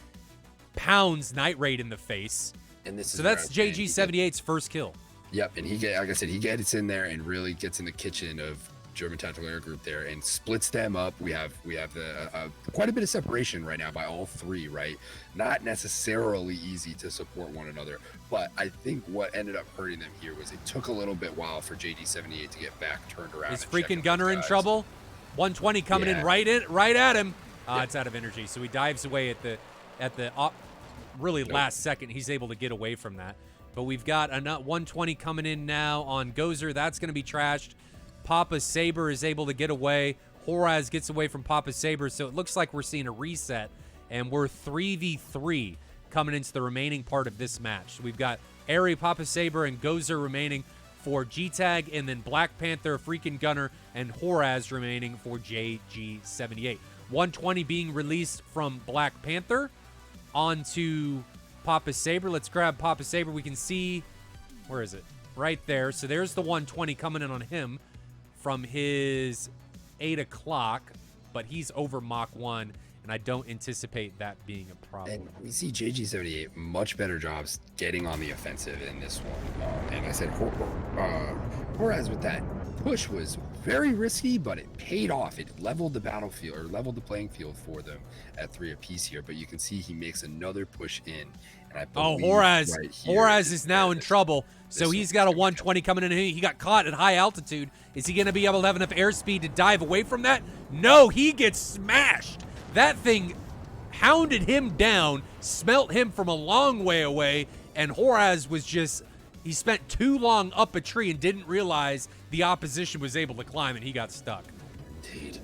pounds Night Raid in the face.
And this is
so that's JG78's first kill.
Yep, and like I said, he gets in there and really gets in the kitchen of German Tactical Air Group there and splits them up. We have quite a bit of separation right now by all three, right? Not necessarily easy to support one another, but I think what ended up hurting them here was it took a little bit while for JG78 to get back turned around.
Is freaking Gunner in trouble? 120 coming in right at him. It's out of energy, so he dives away at the really last second. He's able to get away from that. But we've got a 120 coming in now on Gozer. That's going to be trashed. Papa Saber is able to get away. Horaz gets away from Papa Saber, so it looks like we're seeing a reset, and we're 3v3 coming into the remaining part of this match. So we've got Airy, Papa Saber, and Gozer remaining for G-Tag, and then Black Panther, Freaking Gunner, and Horaz remaining for JG78. 120 being released from Black Panther onto Papa Saber. Let's grab Papa Saber. We can see, where is it? Right there. So there's the 120 coming in on him from his 8 o'clock, but he's over Mach 1, and I don't anticipate that being a problem.
And we see JG78 much better jobs getting on the offensive in this one. And like I said, Horaz with that push was very risky, but it paid off. It leveled the battlefield, or leveled the playing field for them at 3 apiece here. But you can see he makes another push in. And I believe
Horaz.
right here
Horaz is now in trouble. So he's got a
one's
120 coming in. He got caught at high altitude. Is he going to be able to have enough airspeed to dive away from that? No, he gets smashed. That thing hounded him down, smelt him from a long way away, and Horaz was just, he spent too long up a tree and didn't realize the opposition was able to climb, and he got stuck.
Indeed.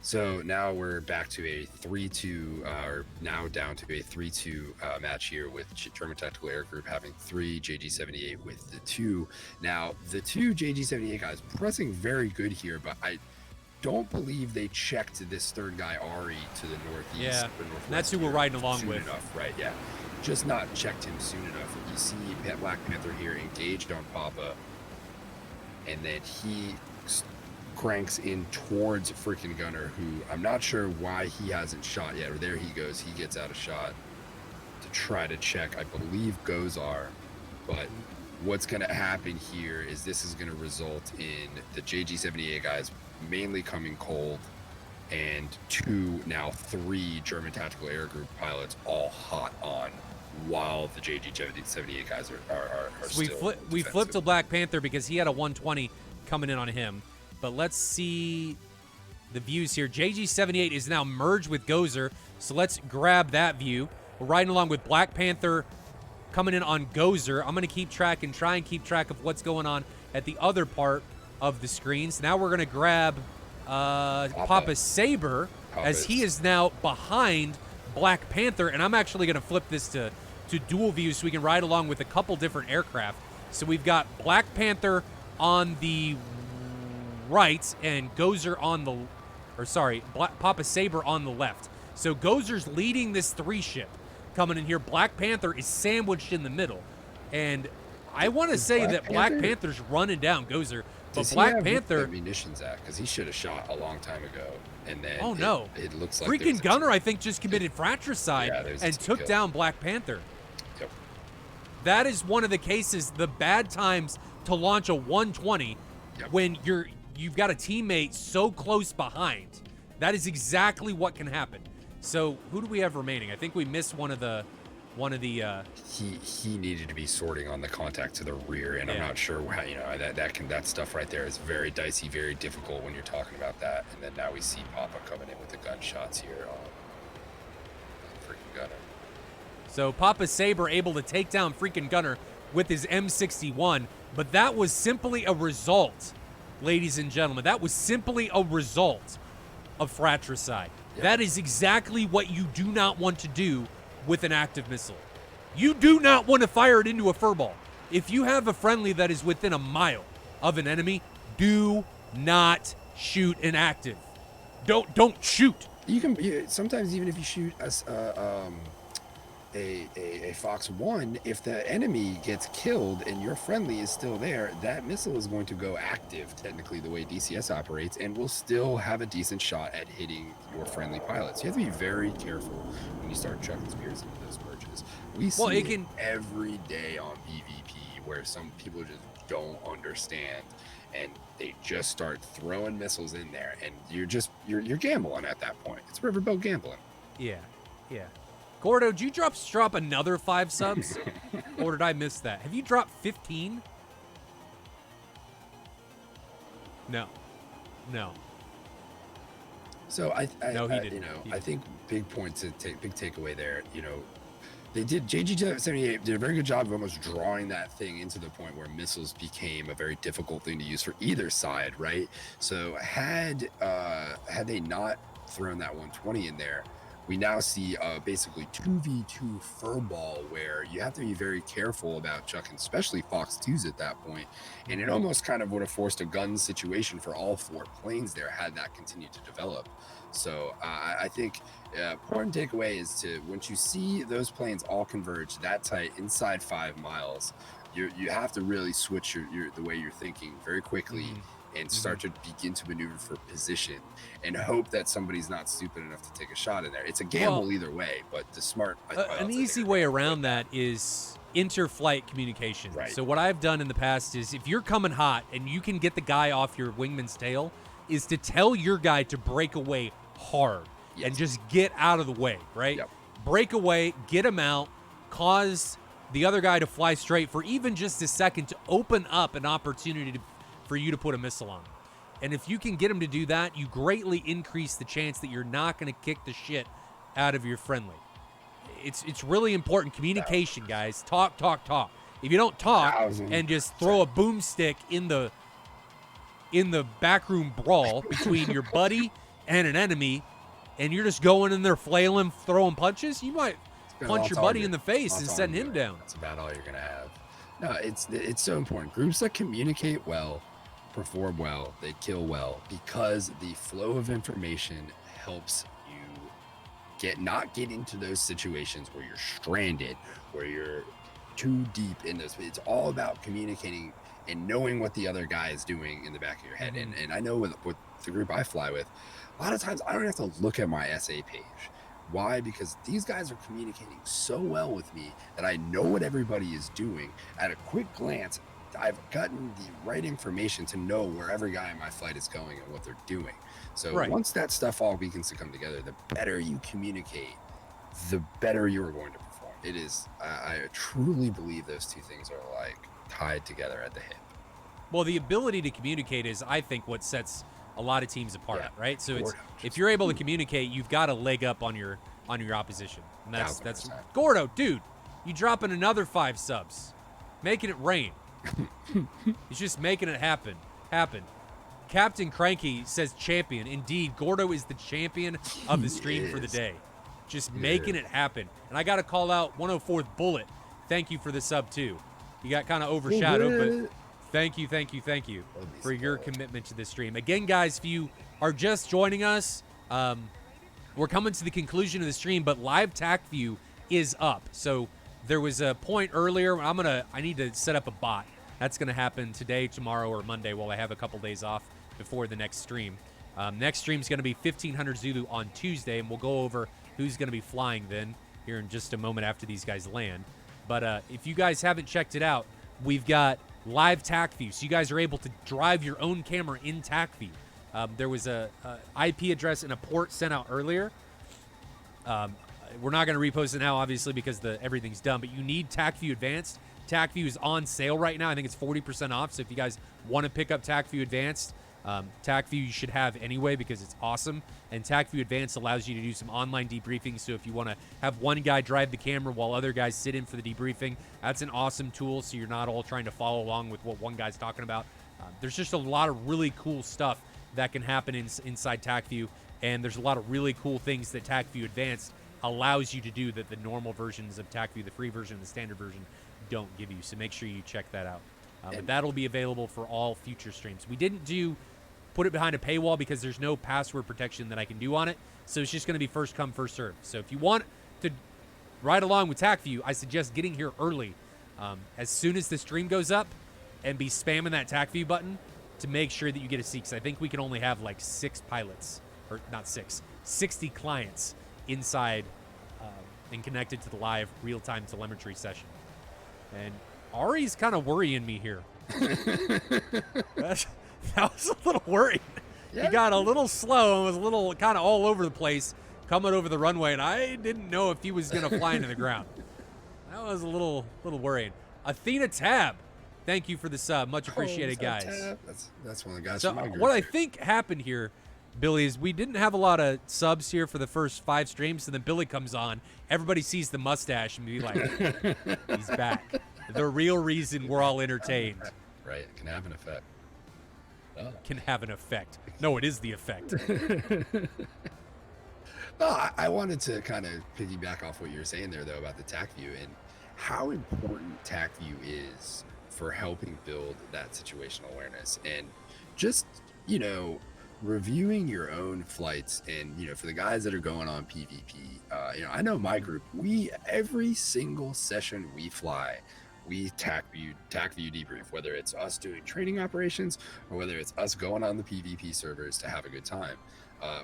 So now we're back to a 3-2, or now down to a 3-2 match here with German Tactical Air Group having 3, JG78 with the 2. Now, the 2 JG78 guys pressing very good here, but I don't believe they checked this third guy, Ari, to the northeast.
Yeah,
or northwest
that's who we're riding along
soon
with.
Enough, right, yeah. Just not checked him soon enough. You see Black Panther here engaged on Papa, and then he cranks in towards freaking Gunner, who I'm not sure why he hasn't shot yet. Or there he goes. He gets out a shot to try to check, I believe, Gozar. But what's going to happen here is this is going to result in the JG78 guys mainly coming cold, and 2, now 3 German Tactical Air Group pilots all hot on, while the JG78 guys are
So
still
we flipped to Black Panther because he had a 120 coming in on him. But let's see the views here. JG78 is now merged with Gozer, so let's grab that view. We're riding along with Black Panther coming in on Gozer. I'm going to keep track and try and keep track of what's going on at the other part of the screens. Now we're going to grab Papa Saber, as he is now behind Black Panther, and I'm actually going to flip this to dual view so we can ride along with a couple different aircraft. So we've got Black Panther on the right and Gozer on the, or sorry, Papa Saber on the left. So Gozer's leading this 3-ship coming in here. Black Panther is sandwiched in the middle, and I want to say that Black Panther's running down Gozer, but Black Panther
munitions at, because he should have shot a long time ago, and then it looks like
freaking Gunner I think just committed fratricide and took down Black Panther.
Yep.
That is one of the cases, the bad times to launch a 120 when you've got a teammate so close behind. That is exactly what can happen. So who do we have remaining? I think we missed one of the
he needed to be sorting on the contact to the rear, and I'm not sure how, that stuff right there is very dicey, very difficult when you're talking about that. And then now we see Papa coming in with the gunshots here on freaking Gunner.
So Papa Saber able to take down freaking Gunner with his M61, but that was simply a result, ladies and gentlemen. That was simply a result of fratricide. Yep. That is exactly what you do not want to do with an active missile. You do not want to fire it into a furball. If you have a friendly that is within a mile of an enemy, do not shoot an active. Don't shoot.
You can sometimes, even if you shoot a Fox 1, if the enemy gets killed and your friendly is still there, that missile is going to go active, technically the way DCS operates, and will still have a decent shot at hitting your friendly pilots. You have to be very careful when you start chucking spears into those merges. We see it every day on PvP where some people just don't understand, and they just start throwing missiles in there, and you're gambling at that point. It's riverboat gambling.
Yeah. Gordo, did you drop another 5 subs? Or did I miss that? Have you dropped 15? No.
So
no, he didn't.
I think big takeaway there. JG78 did a very good job of almost drawing that thing into the point where missiles became a very difficult thing to use for either side, right? So had they not thrown that 120 in there, we now see basically 2v2 furball where you have to be very careful about chucking, especially Fox 2s at that point. And it almost kind of would have forced a gun situation for all 4 planes there had that continued to develop. So I think important takeaway is to, once you see those planes all converge that tight inside 5 miles, you have to really switch the way you're thinking very quickly. And start to begin to maneuver for position and hope that somebody's not stupid enough to take a shot in there. It's a gamble either way, but the smart...
an easy way around that is inter-flight communication.
Right.
So what I've done in the past is if you're coming hot and you can get the guy off your wingman's tail, is to tell your guy to break away hard and just get out of the way, right?
Yep.
Break away, get him out, cause the other guy to fly straight for even just a second to open up an opportunity for you to put a missile on him. And if you can get him to do that, you greatly increase the chance that you're not going to kick the shit out of your friendly. It's really important. Communication, guys. Talk. If you don't talk and just throw a boomstick in the backroom brawl between your buddy and an enemy, and you're just going in there flailing, throwing punches, you might punch your buddy in the face and send him down.
That's about all you're gonna have. No, it's so important. Groups that communicate well perform well, they kill well, because the flow of information helps you not get into those situations where you're stranded, where you're too deep in those. It's all about communicating and knowing what the other guy is doing in the back of your head. And I know with the group I fly with, a lot of times I don't have to look at my SA page. Why? Because these guys are communicating so well with me that I know what everybody is doing. At a quick glance, I've gotten the right information to know where every guy in my flight is going and what they're doing. So once that stuff all begins to come together, the better you communicate, the better you're going to perform. It is, I truly believe those two things are like tied together at the hip.
Well, the ability to communicate is, I think, what sets a lot of teams apart, right? So if you're able to communicate, you've got a leg up on your opposition. And that's Gordo, dude, you dropping another 5 subs, making it rain. He's just making it happen. Captain Cranky says champion. Indeed, Gordo is the champion of the stream for the day. Just making it happen. And I got to call out 104th Bullet. Thank you for the sub too. You got kind of overshadowed, but thank you for your commitment to this stream. Again, guys, if you are just joining us, we're coming to the conclusion of the stream, but live TAC view is up. So there was a point earlier. I need to set up a bot. That's going to happen today, tomorrow, or Monday while I have a couple days off before the next stream. Next stream is going to be 1500 Zulu on Tuesday, and we'll go over who's going to be flying then here in just a moment after these guys land. But if you guys haven't checked it out, we've got live TAC view. So you guys are able to drive your own camera in TAC view. There was a IP address and a port sent out earlier. We're not going to repost it now, obviously, because everything's done. But you need TAC view Advanced. TAC view is on sale right now. I think it's 40% off. So if you guys want to pick up TAC view Advanced, TAC view you should have anyway because it's awesome. And TAC view Advanced allows you to do some online debriefing. So if you want to have one guy drive the camera while other guys sit in for the debriefing, that's an awesome tool. So you're not all trying to follow along with what one guy's talking about. There's just a lot of really cool stuff that can happen inside TAC view. And there's a lot of really cool things that TAC view Advanced allows you to do that the normal versions of TAC view, the free version and the standard version, don't give you. So make sure you check that out. But that'll be available for all future streams. We didn't put it behind a paywall because there's no password protection that I can do on it. So it's just going to be first come, first serve. So if you want to ride along with TAC view, I suggest getting here early as soon as the stream goes up and be spamming that TAC view button to make sure that you get a seat. Because I think we can only have like 6 pilots, or not 6, 60 clients inside and connected to the live real-time telemetry session. And Ari's kind of worrying me here. That was a little worried. He got a little slow and was a little kind of all over the place coming over the runway, and I didn't know if he was going to fly into the ground. That was a little worrying. Athena Tab, thank you for the sub. Much appreciated, guys.
That's one of the guys.
So what I think happened here, Billy, is we didn't have a lot of subs here for the first 5 streams, and then Billy comes on. Everybody sees the mustache and be like, he's back. The real reason we're all entertained.
Right. It can have an effect. Oh.
Can have an effect. No, it is the effect.
I wanted to kind of piggyback off what you were saying there, though, about the TAC view and how important TAC view is for helping build that situational awareness. And just, reviewing your own flights, and for the guys that are going on PvP, I know my group, every single session we fly, we TAC view debrief, whether it's us doing training operations or whether it's us going on the PvP servers to have a good time.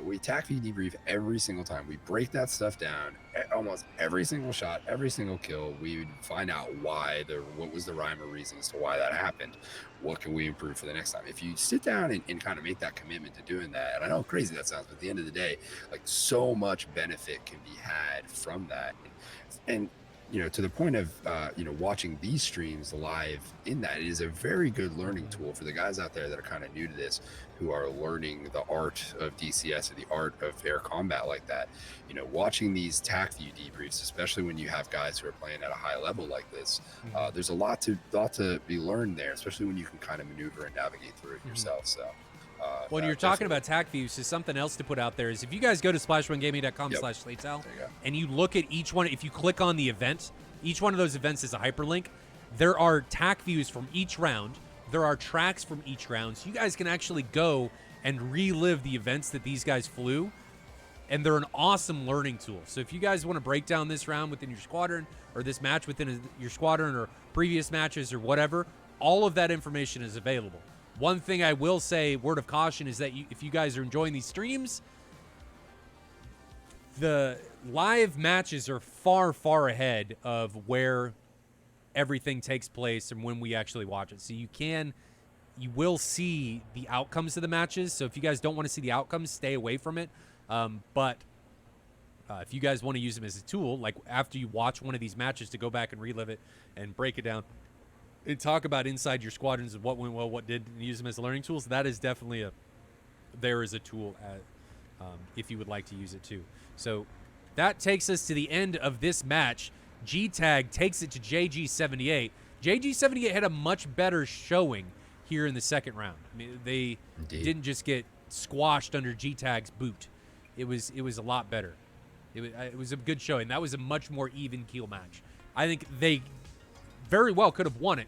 We TAC view debrief every single time. We break that stuff down. Almost every single shot, every single kill, we would find out what was the rhyme or reason as to why that happened. What can we improve for the next time? If you sit down and kind of make that commitment to doing that, and I know how crazy that sounds, but at the end of the day, like, so much benefit can be had from that. And you know, to the point of, you know, watching these streams live in that, it is a very good learning tool for the guys out there that are kind of new to this, who are learning the art of DCS or the art of air combat like that. You know, watching these TAC view debriefs, especially when you have guys who are playing at a high level like this, there's a lot to be learned there, especially when you can kind of maneuver and navigate through it yourself. So
when you're talking about TAC views, so something else to put out there is if you guys go to splash1gaming.com/SATAL and you look at each one, if you click on the event, each one of those events is a hyperlink. There are TAC views from each round. There are tracks from each round. So you guys can actually go and relive the events that these guys flew. And they're an awesome learning tool. So if you guys want to break down this round within your squadron, or this match within your squadron, or previous matches, or whatever, all of that information is available. One thing I will say, word of caution, is that if you guys are enjoying these streams, the live matches are far, far ahead of where everything takes place and when we actually watch it. So you will see the outcomes of the matches. So if you guys don't want to see the outcomes, stay away from it. But if you guys want to use them as a tool, like after you watch one of these matches, to go back and relive it and break it down and talk about inside your squadrons and what went well, what did, and use them as learning tools, that is definitely there is a tool if you would like to use it too. So that takes us to the end of this match. G-Tag takes it to JG78. JG78 had a much better showing here in the second round. I mean, they didn't just get squashed under G-Tag's boot. It was a lot better. It was a good showing. That was a much more even keel match. I think they very well could have won it.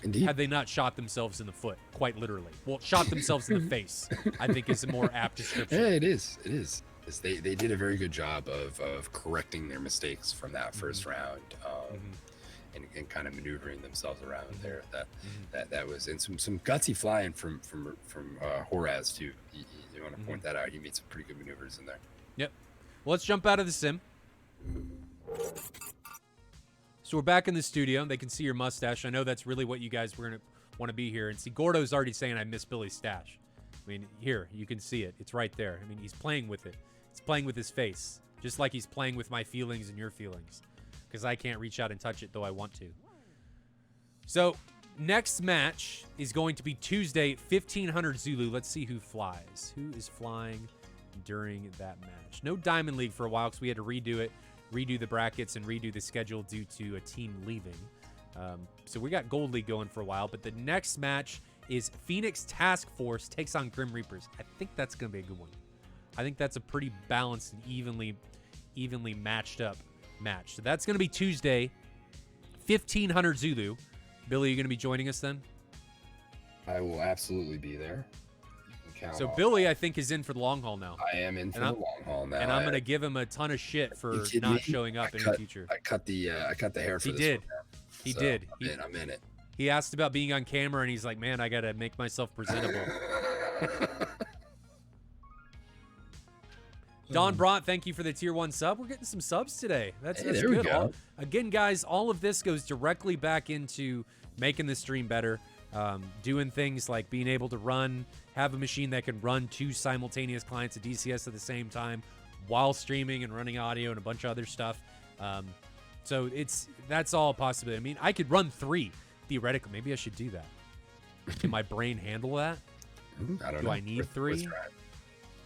Indeed.
Had they not shot themselves in the foot, quite literally. Well, shot themselves in the face, I think, is a more apt description.
Yeah, it is. It is. They did a very good job of correcting their mistakes from that first round, and kind of maneuvering themselves around there. That was, and some gutsy flying from Horaz too. You want to point that out? He made some pretty good maneuvers in there.
Yep. Well, let's jump out of the sim. So we're back in the studio. They can see your mustache. I know that's really what you guys were going to want to be here. And see, Gordo's already saying I miss Billy's stash. I mean, here, you can see it. It's right there. I mean, he's playing with it. He's playing with his face, just like he's playing with my feelings and your feelings, because I can't reach out and touch it, though I want to. So next match is going to be Tuesday, 1500 Zulu. Let's see who flies. Who is flying during that match? No Diamond League for a while because we had to redo the brackets and redo the schedule due to a team leaving. So we got Gold League going for a while, but the next match is Phoenix Task Force takes on Grim Reapers. I think that's going to be a good one. I think that's a pretty balanced and evenly matched up match. So that's going to be Tuesday, 1500 Zulu. Billy, you going to be joining us then?
I will absolutely be there.
So Billy, I think, is in for the long haul now.
I am in for the long haul now.
And I'm going to give him a ton of shit for not showing up in the future.
I cut the hair for
this. He
so
did.
I'm in it.
He asked about being on camera, and he's like, man, I got to make myself presentable. Don Bront, thank you for the tier 1 sub. We're getting some subs today. That's
there
good.
We go.
Again, guys, all of this goes directly back into making the stream better. Doing things like being able to have a machine that can run 2 simultaneous clients of DCS at the same time while streaming and running audio and a bunch of other stuff. So that's all a possibility. I mean, I could run 3 theoretically. Maybe I should do that. Can my brain handle that?
I don't know.
Do I need 3?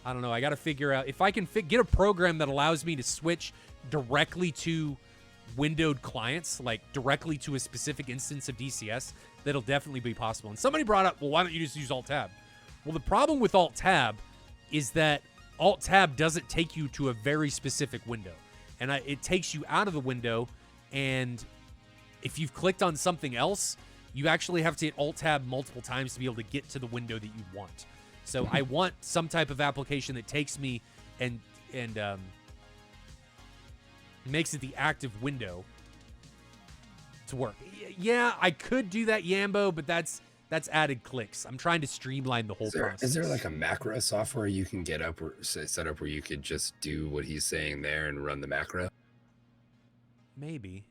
I don't know. I got to figure out if I can get a program that allows me to switch directly to windowed clients, like directly to a specific instance of DCS. That'll definitely be possible. And somebody brought up, well, why don't you just use Alt-Tab? Well, the problem with Alt-Tab is that Alt-Tab doesn't take you to a very specific window. And it takes you out of the window, and if you've clicked on something else, you actually have to hit Alt-Tab multiple times to be able to get to the window that you want. So I want some type of application that takes me and makes it the active window to work. Yeah, I could do that, Yambo, but that's that's added clicks. I'm trying to streamline the whole process.
Is there like a macro software you can get up or set up where you could just do what he's saying there and run the macro?
Maybe.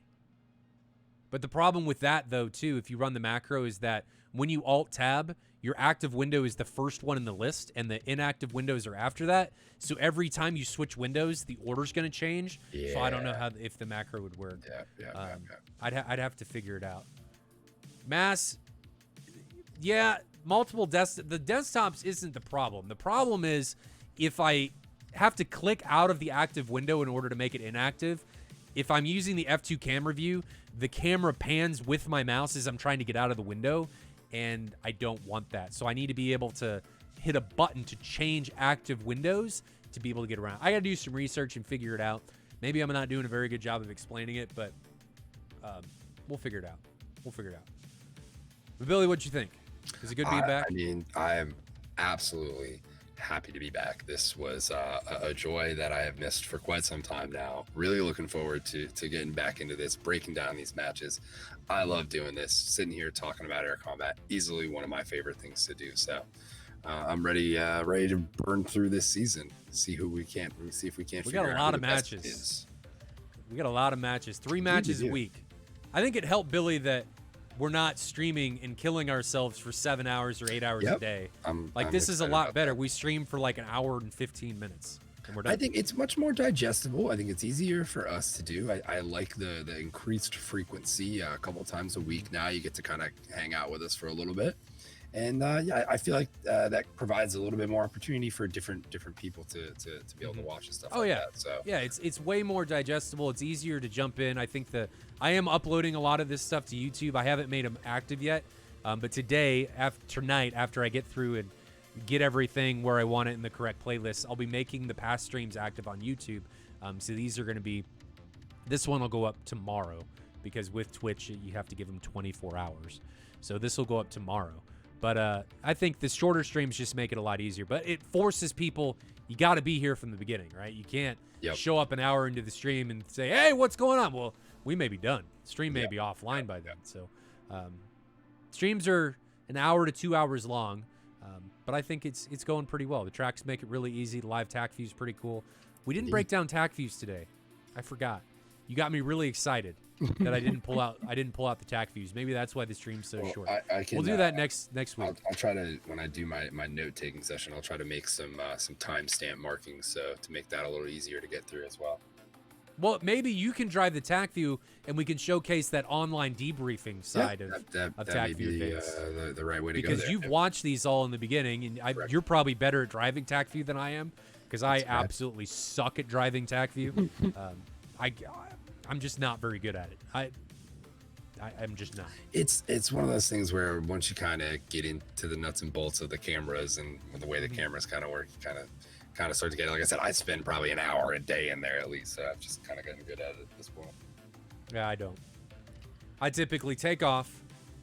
But the problem with that, though, too, if you run the macro, is that when you Alt-Tab, your active window is the first one in the list, and the inactive windows are after that. So every time you switch windows, the order's going to change.
Yeah.
So I don't know if the macro would work.
Yeah.
I'd have to figure it out. Mass, yeah, multiple the desktops isn't the problem. The problem is if I have to click out of the active window in order to make it inactive. If I'm using the F2 camera view, the camera pans with my mouse as I'm trying to get out of the window, and I don't want that. So I need to be able to hit a button to change active windows to be able to get around. I got to do some research and figure it out. Maybe I'm not doing a very good job of explaining it, but we'll figure it out. But Billy, what'd you think? Is it good being back?
I mean, I'm absolutely happy to be back. This was a joy that I have missed for quite some time now. Really looking forward to getting back into this, breaking down these matches. I love doing this, sitting here talking about air combat. Easily one of my favorite things to do. So I'm ready to burn through this season. See if we can't.
We got a lot of matches. We got a lot of matches. 3 matches a week. I think it helped Billy that we're not streaming and killing ourselves for 7 hours or 8 hours a day. This is a lot better. We stream for like an hour and 15 minutes. And we're done.
I think it's much more digestible. I think it's easier for us to do. I like the increased frequency. A couple times a week now, you get to kind of hang out with us for a little bit. And I feel like that provides a little bit more opportunity for different people to be able to watch and stuff that. So
yeah, it's way more digestible. It's easier to jump in. I think I am uploading a lot of this stuff to YouTube. I haven't made them active yet, but tonight, after I get through and get everything where I want it in the correct playlist, I'll be making the past streams active on YouTube. So these are going to be. This one will go up tomorrow because with Twitch you have to give them 24 hours. So this will go up tomorrow. But I think the shorter streams just make it a lot easier. But it forces people, you got to be here from the beginning, right? You can't show up an hour into the stream and say, hey, what's going on? Well, we may be done. Stream may be offline by then. So streams are an hour to 2 hours long. But I think it's going pretty well. The tracks make it really easy. The live tac view is pretty cool. We didn't break down tac views today. I forgot. You got me really excited that I didn't pull out the tac views. Maybe that's why the stream's so short. We'll do that next week.
I'll try to, when I do my note taking session, I'll try to make some timestamp markings so to make that a little easier to get through as well.
Well, maybe you can drive the tac view and we can showcase that online debriefing side of tac view things.
The right way to go
because you've watched these all in the beginning, and you're probably better at driving tac view than I am because I absolutely suck at driving tac view. I'm just not very good at it. I'm just not.
It's one of those things where once you kind of get into the nuts and bolts of the cameras and the way the cameras kind of work, you kind of start to get it. Like I said, I spend probably an hour a day in there at least, so I'm just kind of getting good at it at this point.
Yeah, I don't. I typically take off,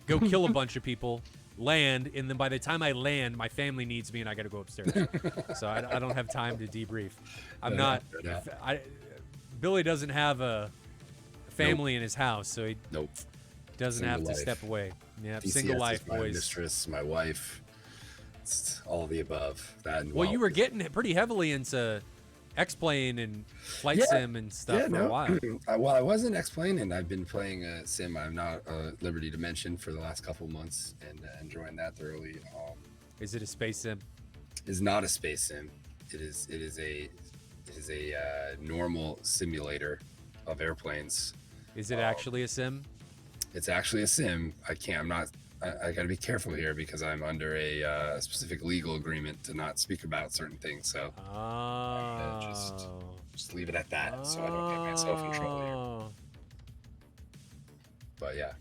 go kill a bunch of people, land, and then by the time I land, my family needs me and I got to go upstairs. So I don't have time to debrief. Billy doesn't have a family in his house, so he doesn't have to step away. Yeah,
DCS
single life,
is my
boys.
mistress, my wife, it's all of the above. That and
well, you were getting pretty heavily into X-Plane and Flight Sim and stuff for a while.
Well, I wasn't X-Plane, and I've been playing Sim. I'm not at liberty to mention for the last couple months, and enjoying that thoroughly.
Is it a space sim?
It's not a space sim. It is a normal simulator of airplanes.
Is it actually a sim?
It's actually a sim. I got to be careful here because I'm under a specific legal agreement to not speak about certain things. So just leave it at that, so I don't get myself in trouble here. But yeah.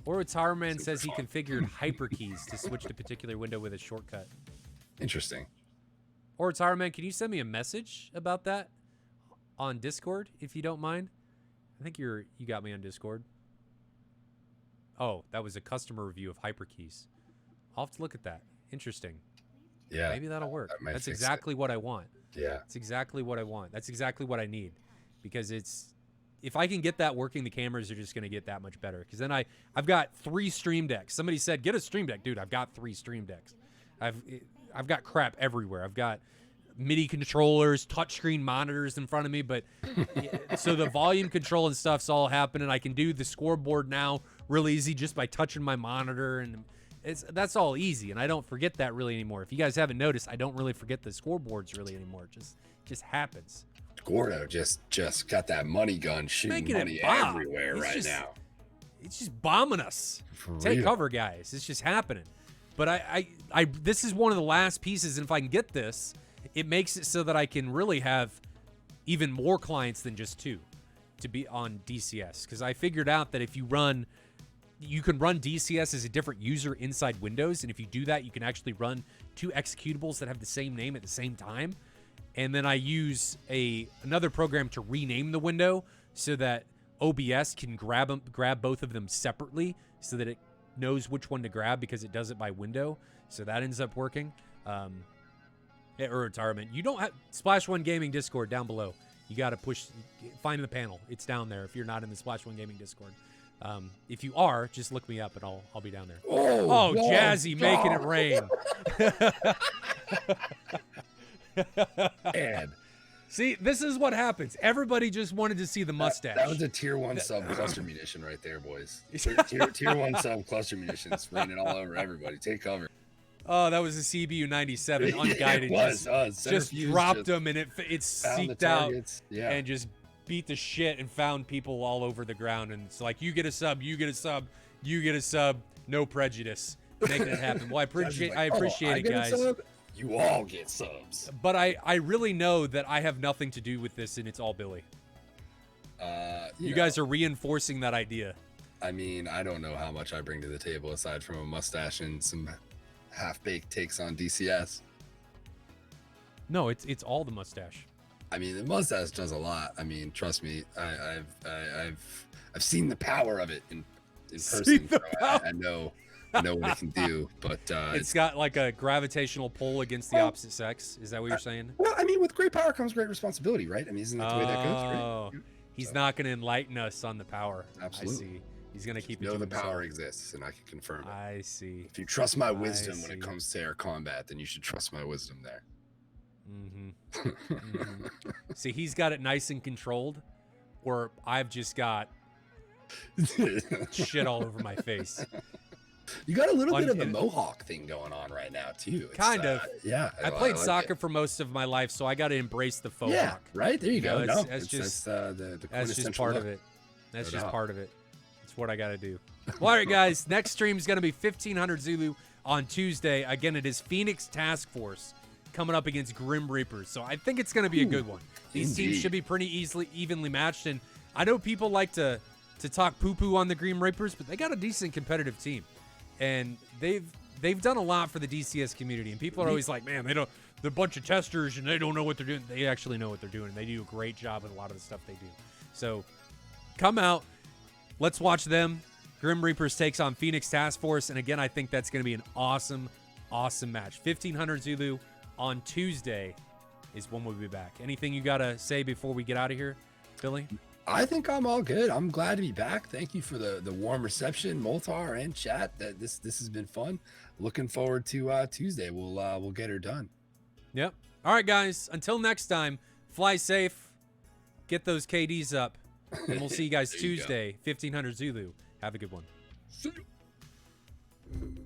Or Towerman says he configured hyperkeys to switch to a particular window with a shortcut.
Interesting.
Or Towerman, can you send me a message about that on Discord if you don't mind? I think you got me on Discord. Oh, that was a customer review of hyperkeys. I'll have to look at that. Interesting.
Yeah.
Maybe that'll work. That's exactly what I want.
Yeah.
That's exactly what I want. That's exactly what I need. Because if I can get that working, the cameras are just going to get that much better. Because then I've got 3 Stream Decks. Somebody said, get a Stream Deck. Dude, I've got 3 Stream Decks. I've got crap everywhere. I've got MIDI controllers, touchscreen monitors in front of me. But so the volume control and stuff's all happening. I can do the scoreboard now real easy just by touching my monitor. And that's all easy. And I don't forget that really anymore. If you guys haven't noticed, I don't really forget the scoreboards really anymore. It just happens.
Gordo just got that money gun shooting
Making
money
it bomb.
everywhere now.
It's just bombing us.
For
Take
real.
cover, guys. It's just happening. But I this is one of the last pieces, and if I can get this, it makes it so that I can really have even more clients than just 2 to be on DCS. Because I figured out that if you can run DCS as a different user inside Windows, and if you do that, you can actually run 2 executables that have the same name at the same time. And then I use another program to rename the window so that OBS can grab both of them separately so that it knows which one to grab because it does it by window. So that ends up working. Or retirement. You don't have Splash One Gaming Discord down below. You got to find the panel. It's down there if you're not in the Splash One Gaming Discord. If you are, just look me up and I'll be down there. Oh, Jazzy making it rain.
And
see, this is what happens. Everybody just wanted to see the mustache.
that was a tier 1 sub cluster munition right there, boys. Tier 1 sub cluster munitions raining all over everybody. Take cover.
Oh, that was a CBU 97 unguided.
Yeah, it was.
Just dropped them and it seeked out
yeah.
and just beat the shit and found people all over the ground. And it's like, you get a sub, you get a sub, you get a sub. No prejudice. Making it happen. Well, I appreciate it, guys.
You all get subs.
But I really know that I have nothing to do with this, and it's all Billy. You guys are reinforcing that idea.
I mean, I don't know how much I bring to the table aside from a mustache and some half-baked takes on DCS.
No, it's all the mustache.
I mean, the mustache does a lot. I mean, trust me, I've seen the power of it in person. So I know what it can do, but
it's got like a gravitational pull against the opposite sex. Is that what you're saying?
Well, I mean, with great power comes great responsibility, right? I mean, isn't that the way that goes?
Oh,
Right?
he's not going to enlighten us on the power.
Absolutely.
I see. He's going to keep it
know
to
the
himself.
power exists, and I can confirm it.
I see.
If you trust my wisdom when it comes to air combat, then you should trust my wisdom there.
Mm-hmm. Mm-hmm. See, he's got it nice and controlled, where I've just got shit all over my face.
You got a little bit of a mohawk thing going on right now too. It's,
kind of.
Yeah.
I played soccer for most of my life, so I got to embrace the faux hawk.
Right there you go.
That's just
quintessential
part of it. That's just part of it. It's what I got to do. Well, all right, guys. Next stream is going to be 1500 Zulu on Tuesday. Again, it is Phoenix Task Force coming up against Grim Reapers. So I think it's going to be a good one. These teams should be pretty evenly matched. And I know people like to talk poo-poo on the Grim Reapers, but they got a decent competitive team. And they've done a lot for the DCS community. And people are always like, man, they're a bunch of testers and they don't know what they're doing. They actually know what they're doing. They do a great job with a lot of the stuff they do. So come out. Let's watch them. Grim Reapers takes on Phoenix Task Force. And again, I think that's going to be an awesome, awesome match. 1500 Zulu on Tuesday is when we'll be back. Anything you got to say before we get out of here, Billy?
I think I'm all good. I'm glad to be back. Thank you for the warm reception, Moltar and chat. That this has been fun. Looking forward to Tuesday. We'll get her done.
Yep. All right, guys. Until next time, fly safe. Get those KDs up. And we'll see you guys Tuesday, 1500 Zulu. Have a good one.
See you.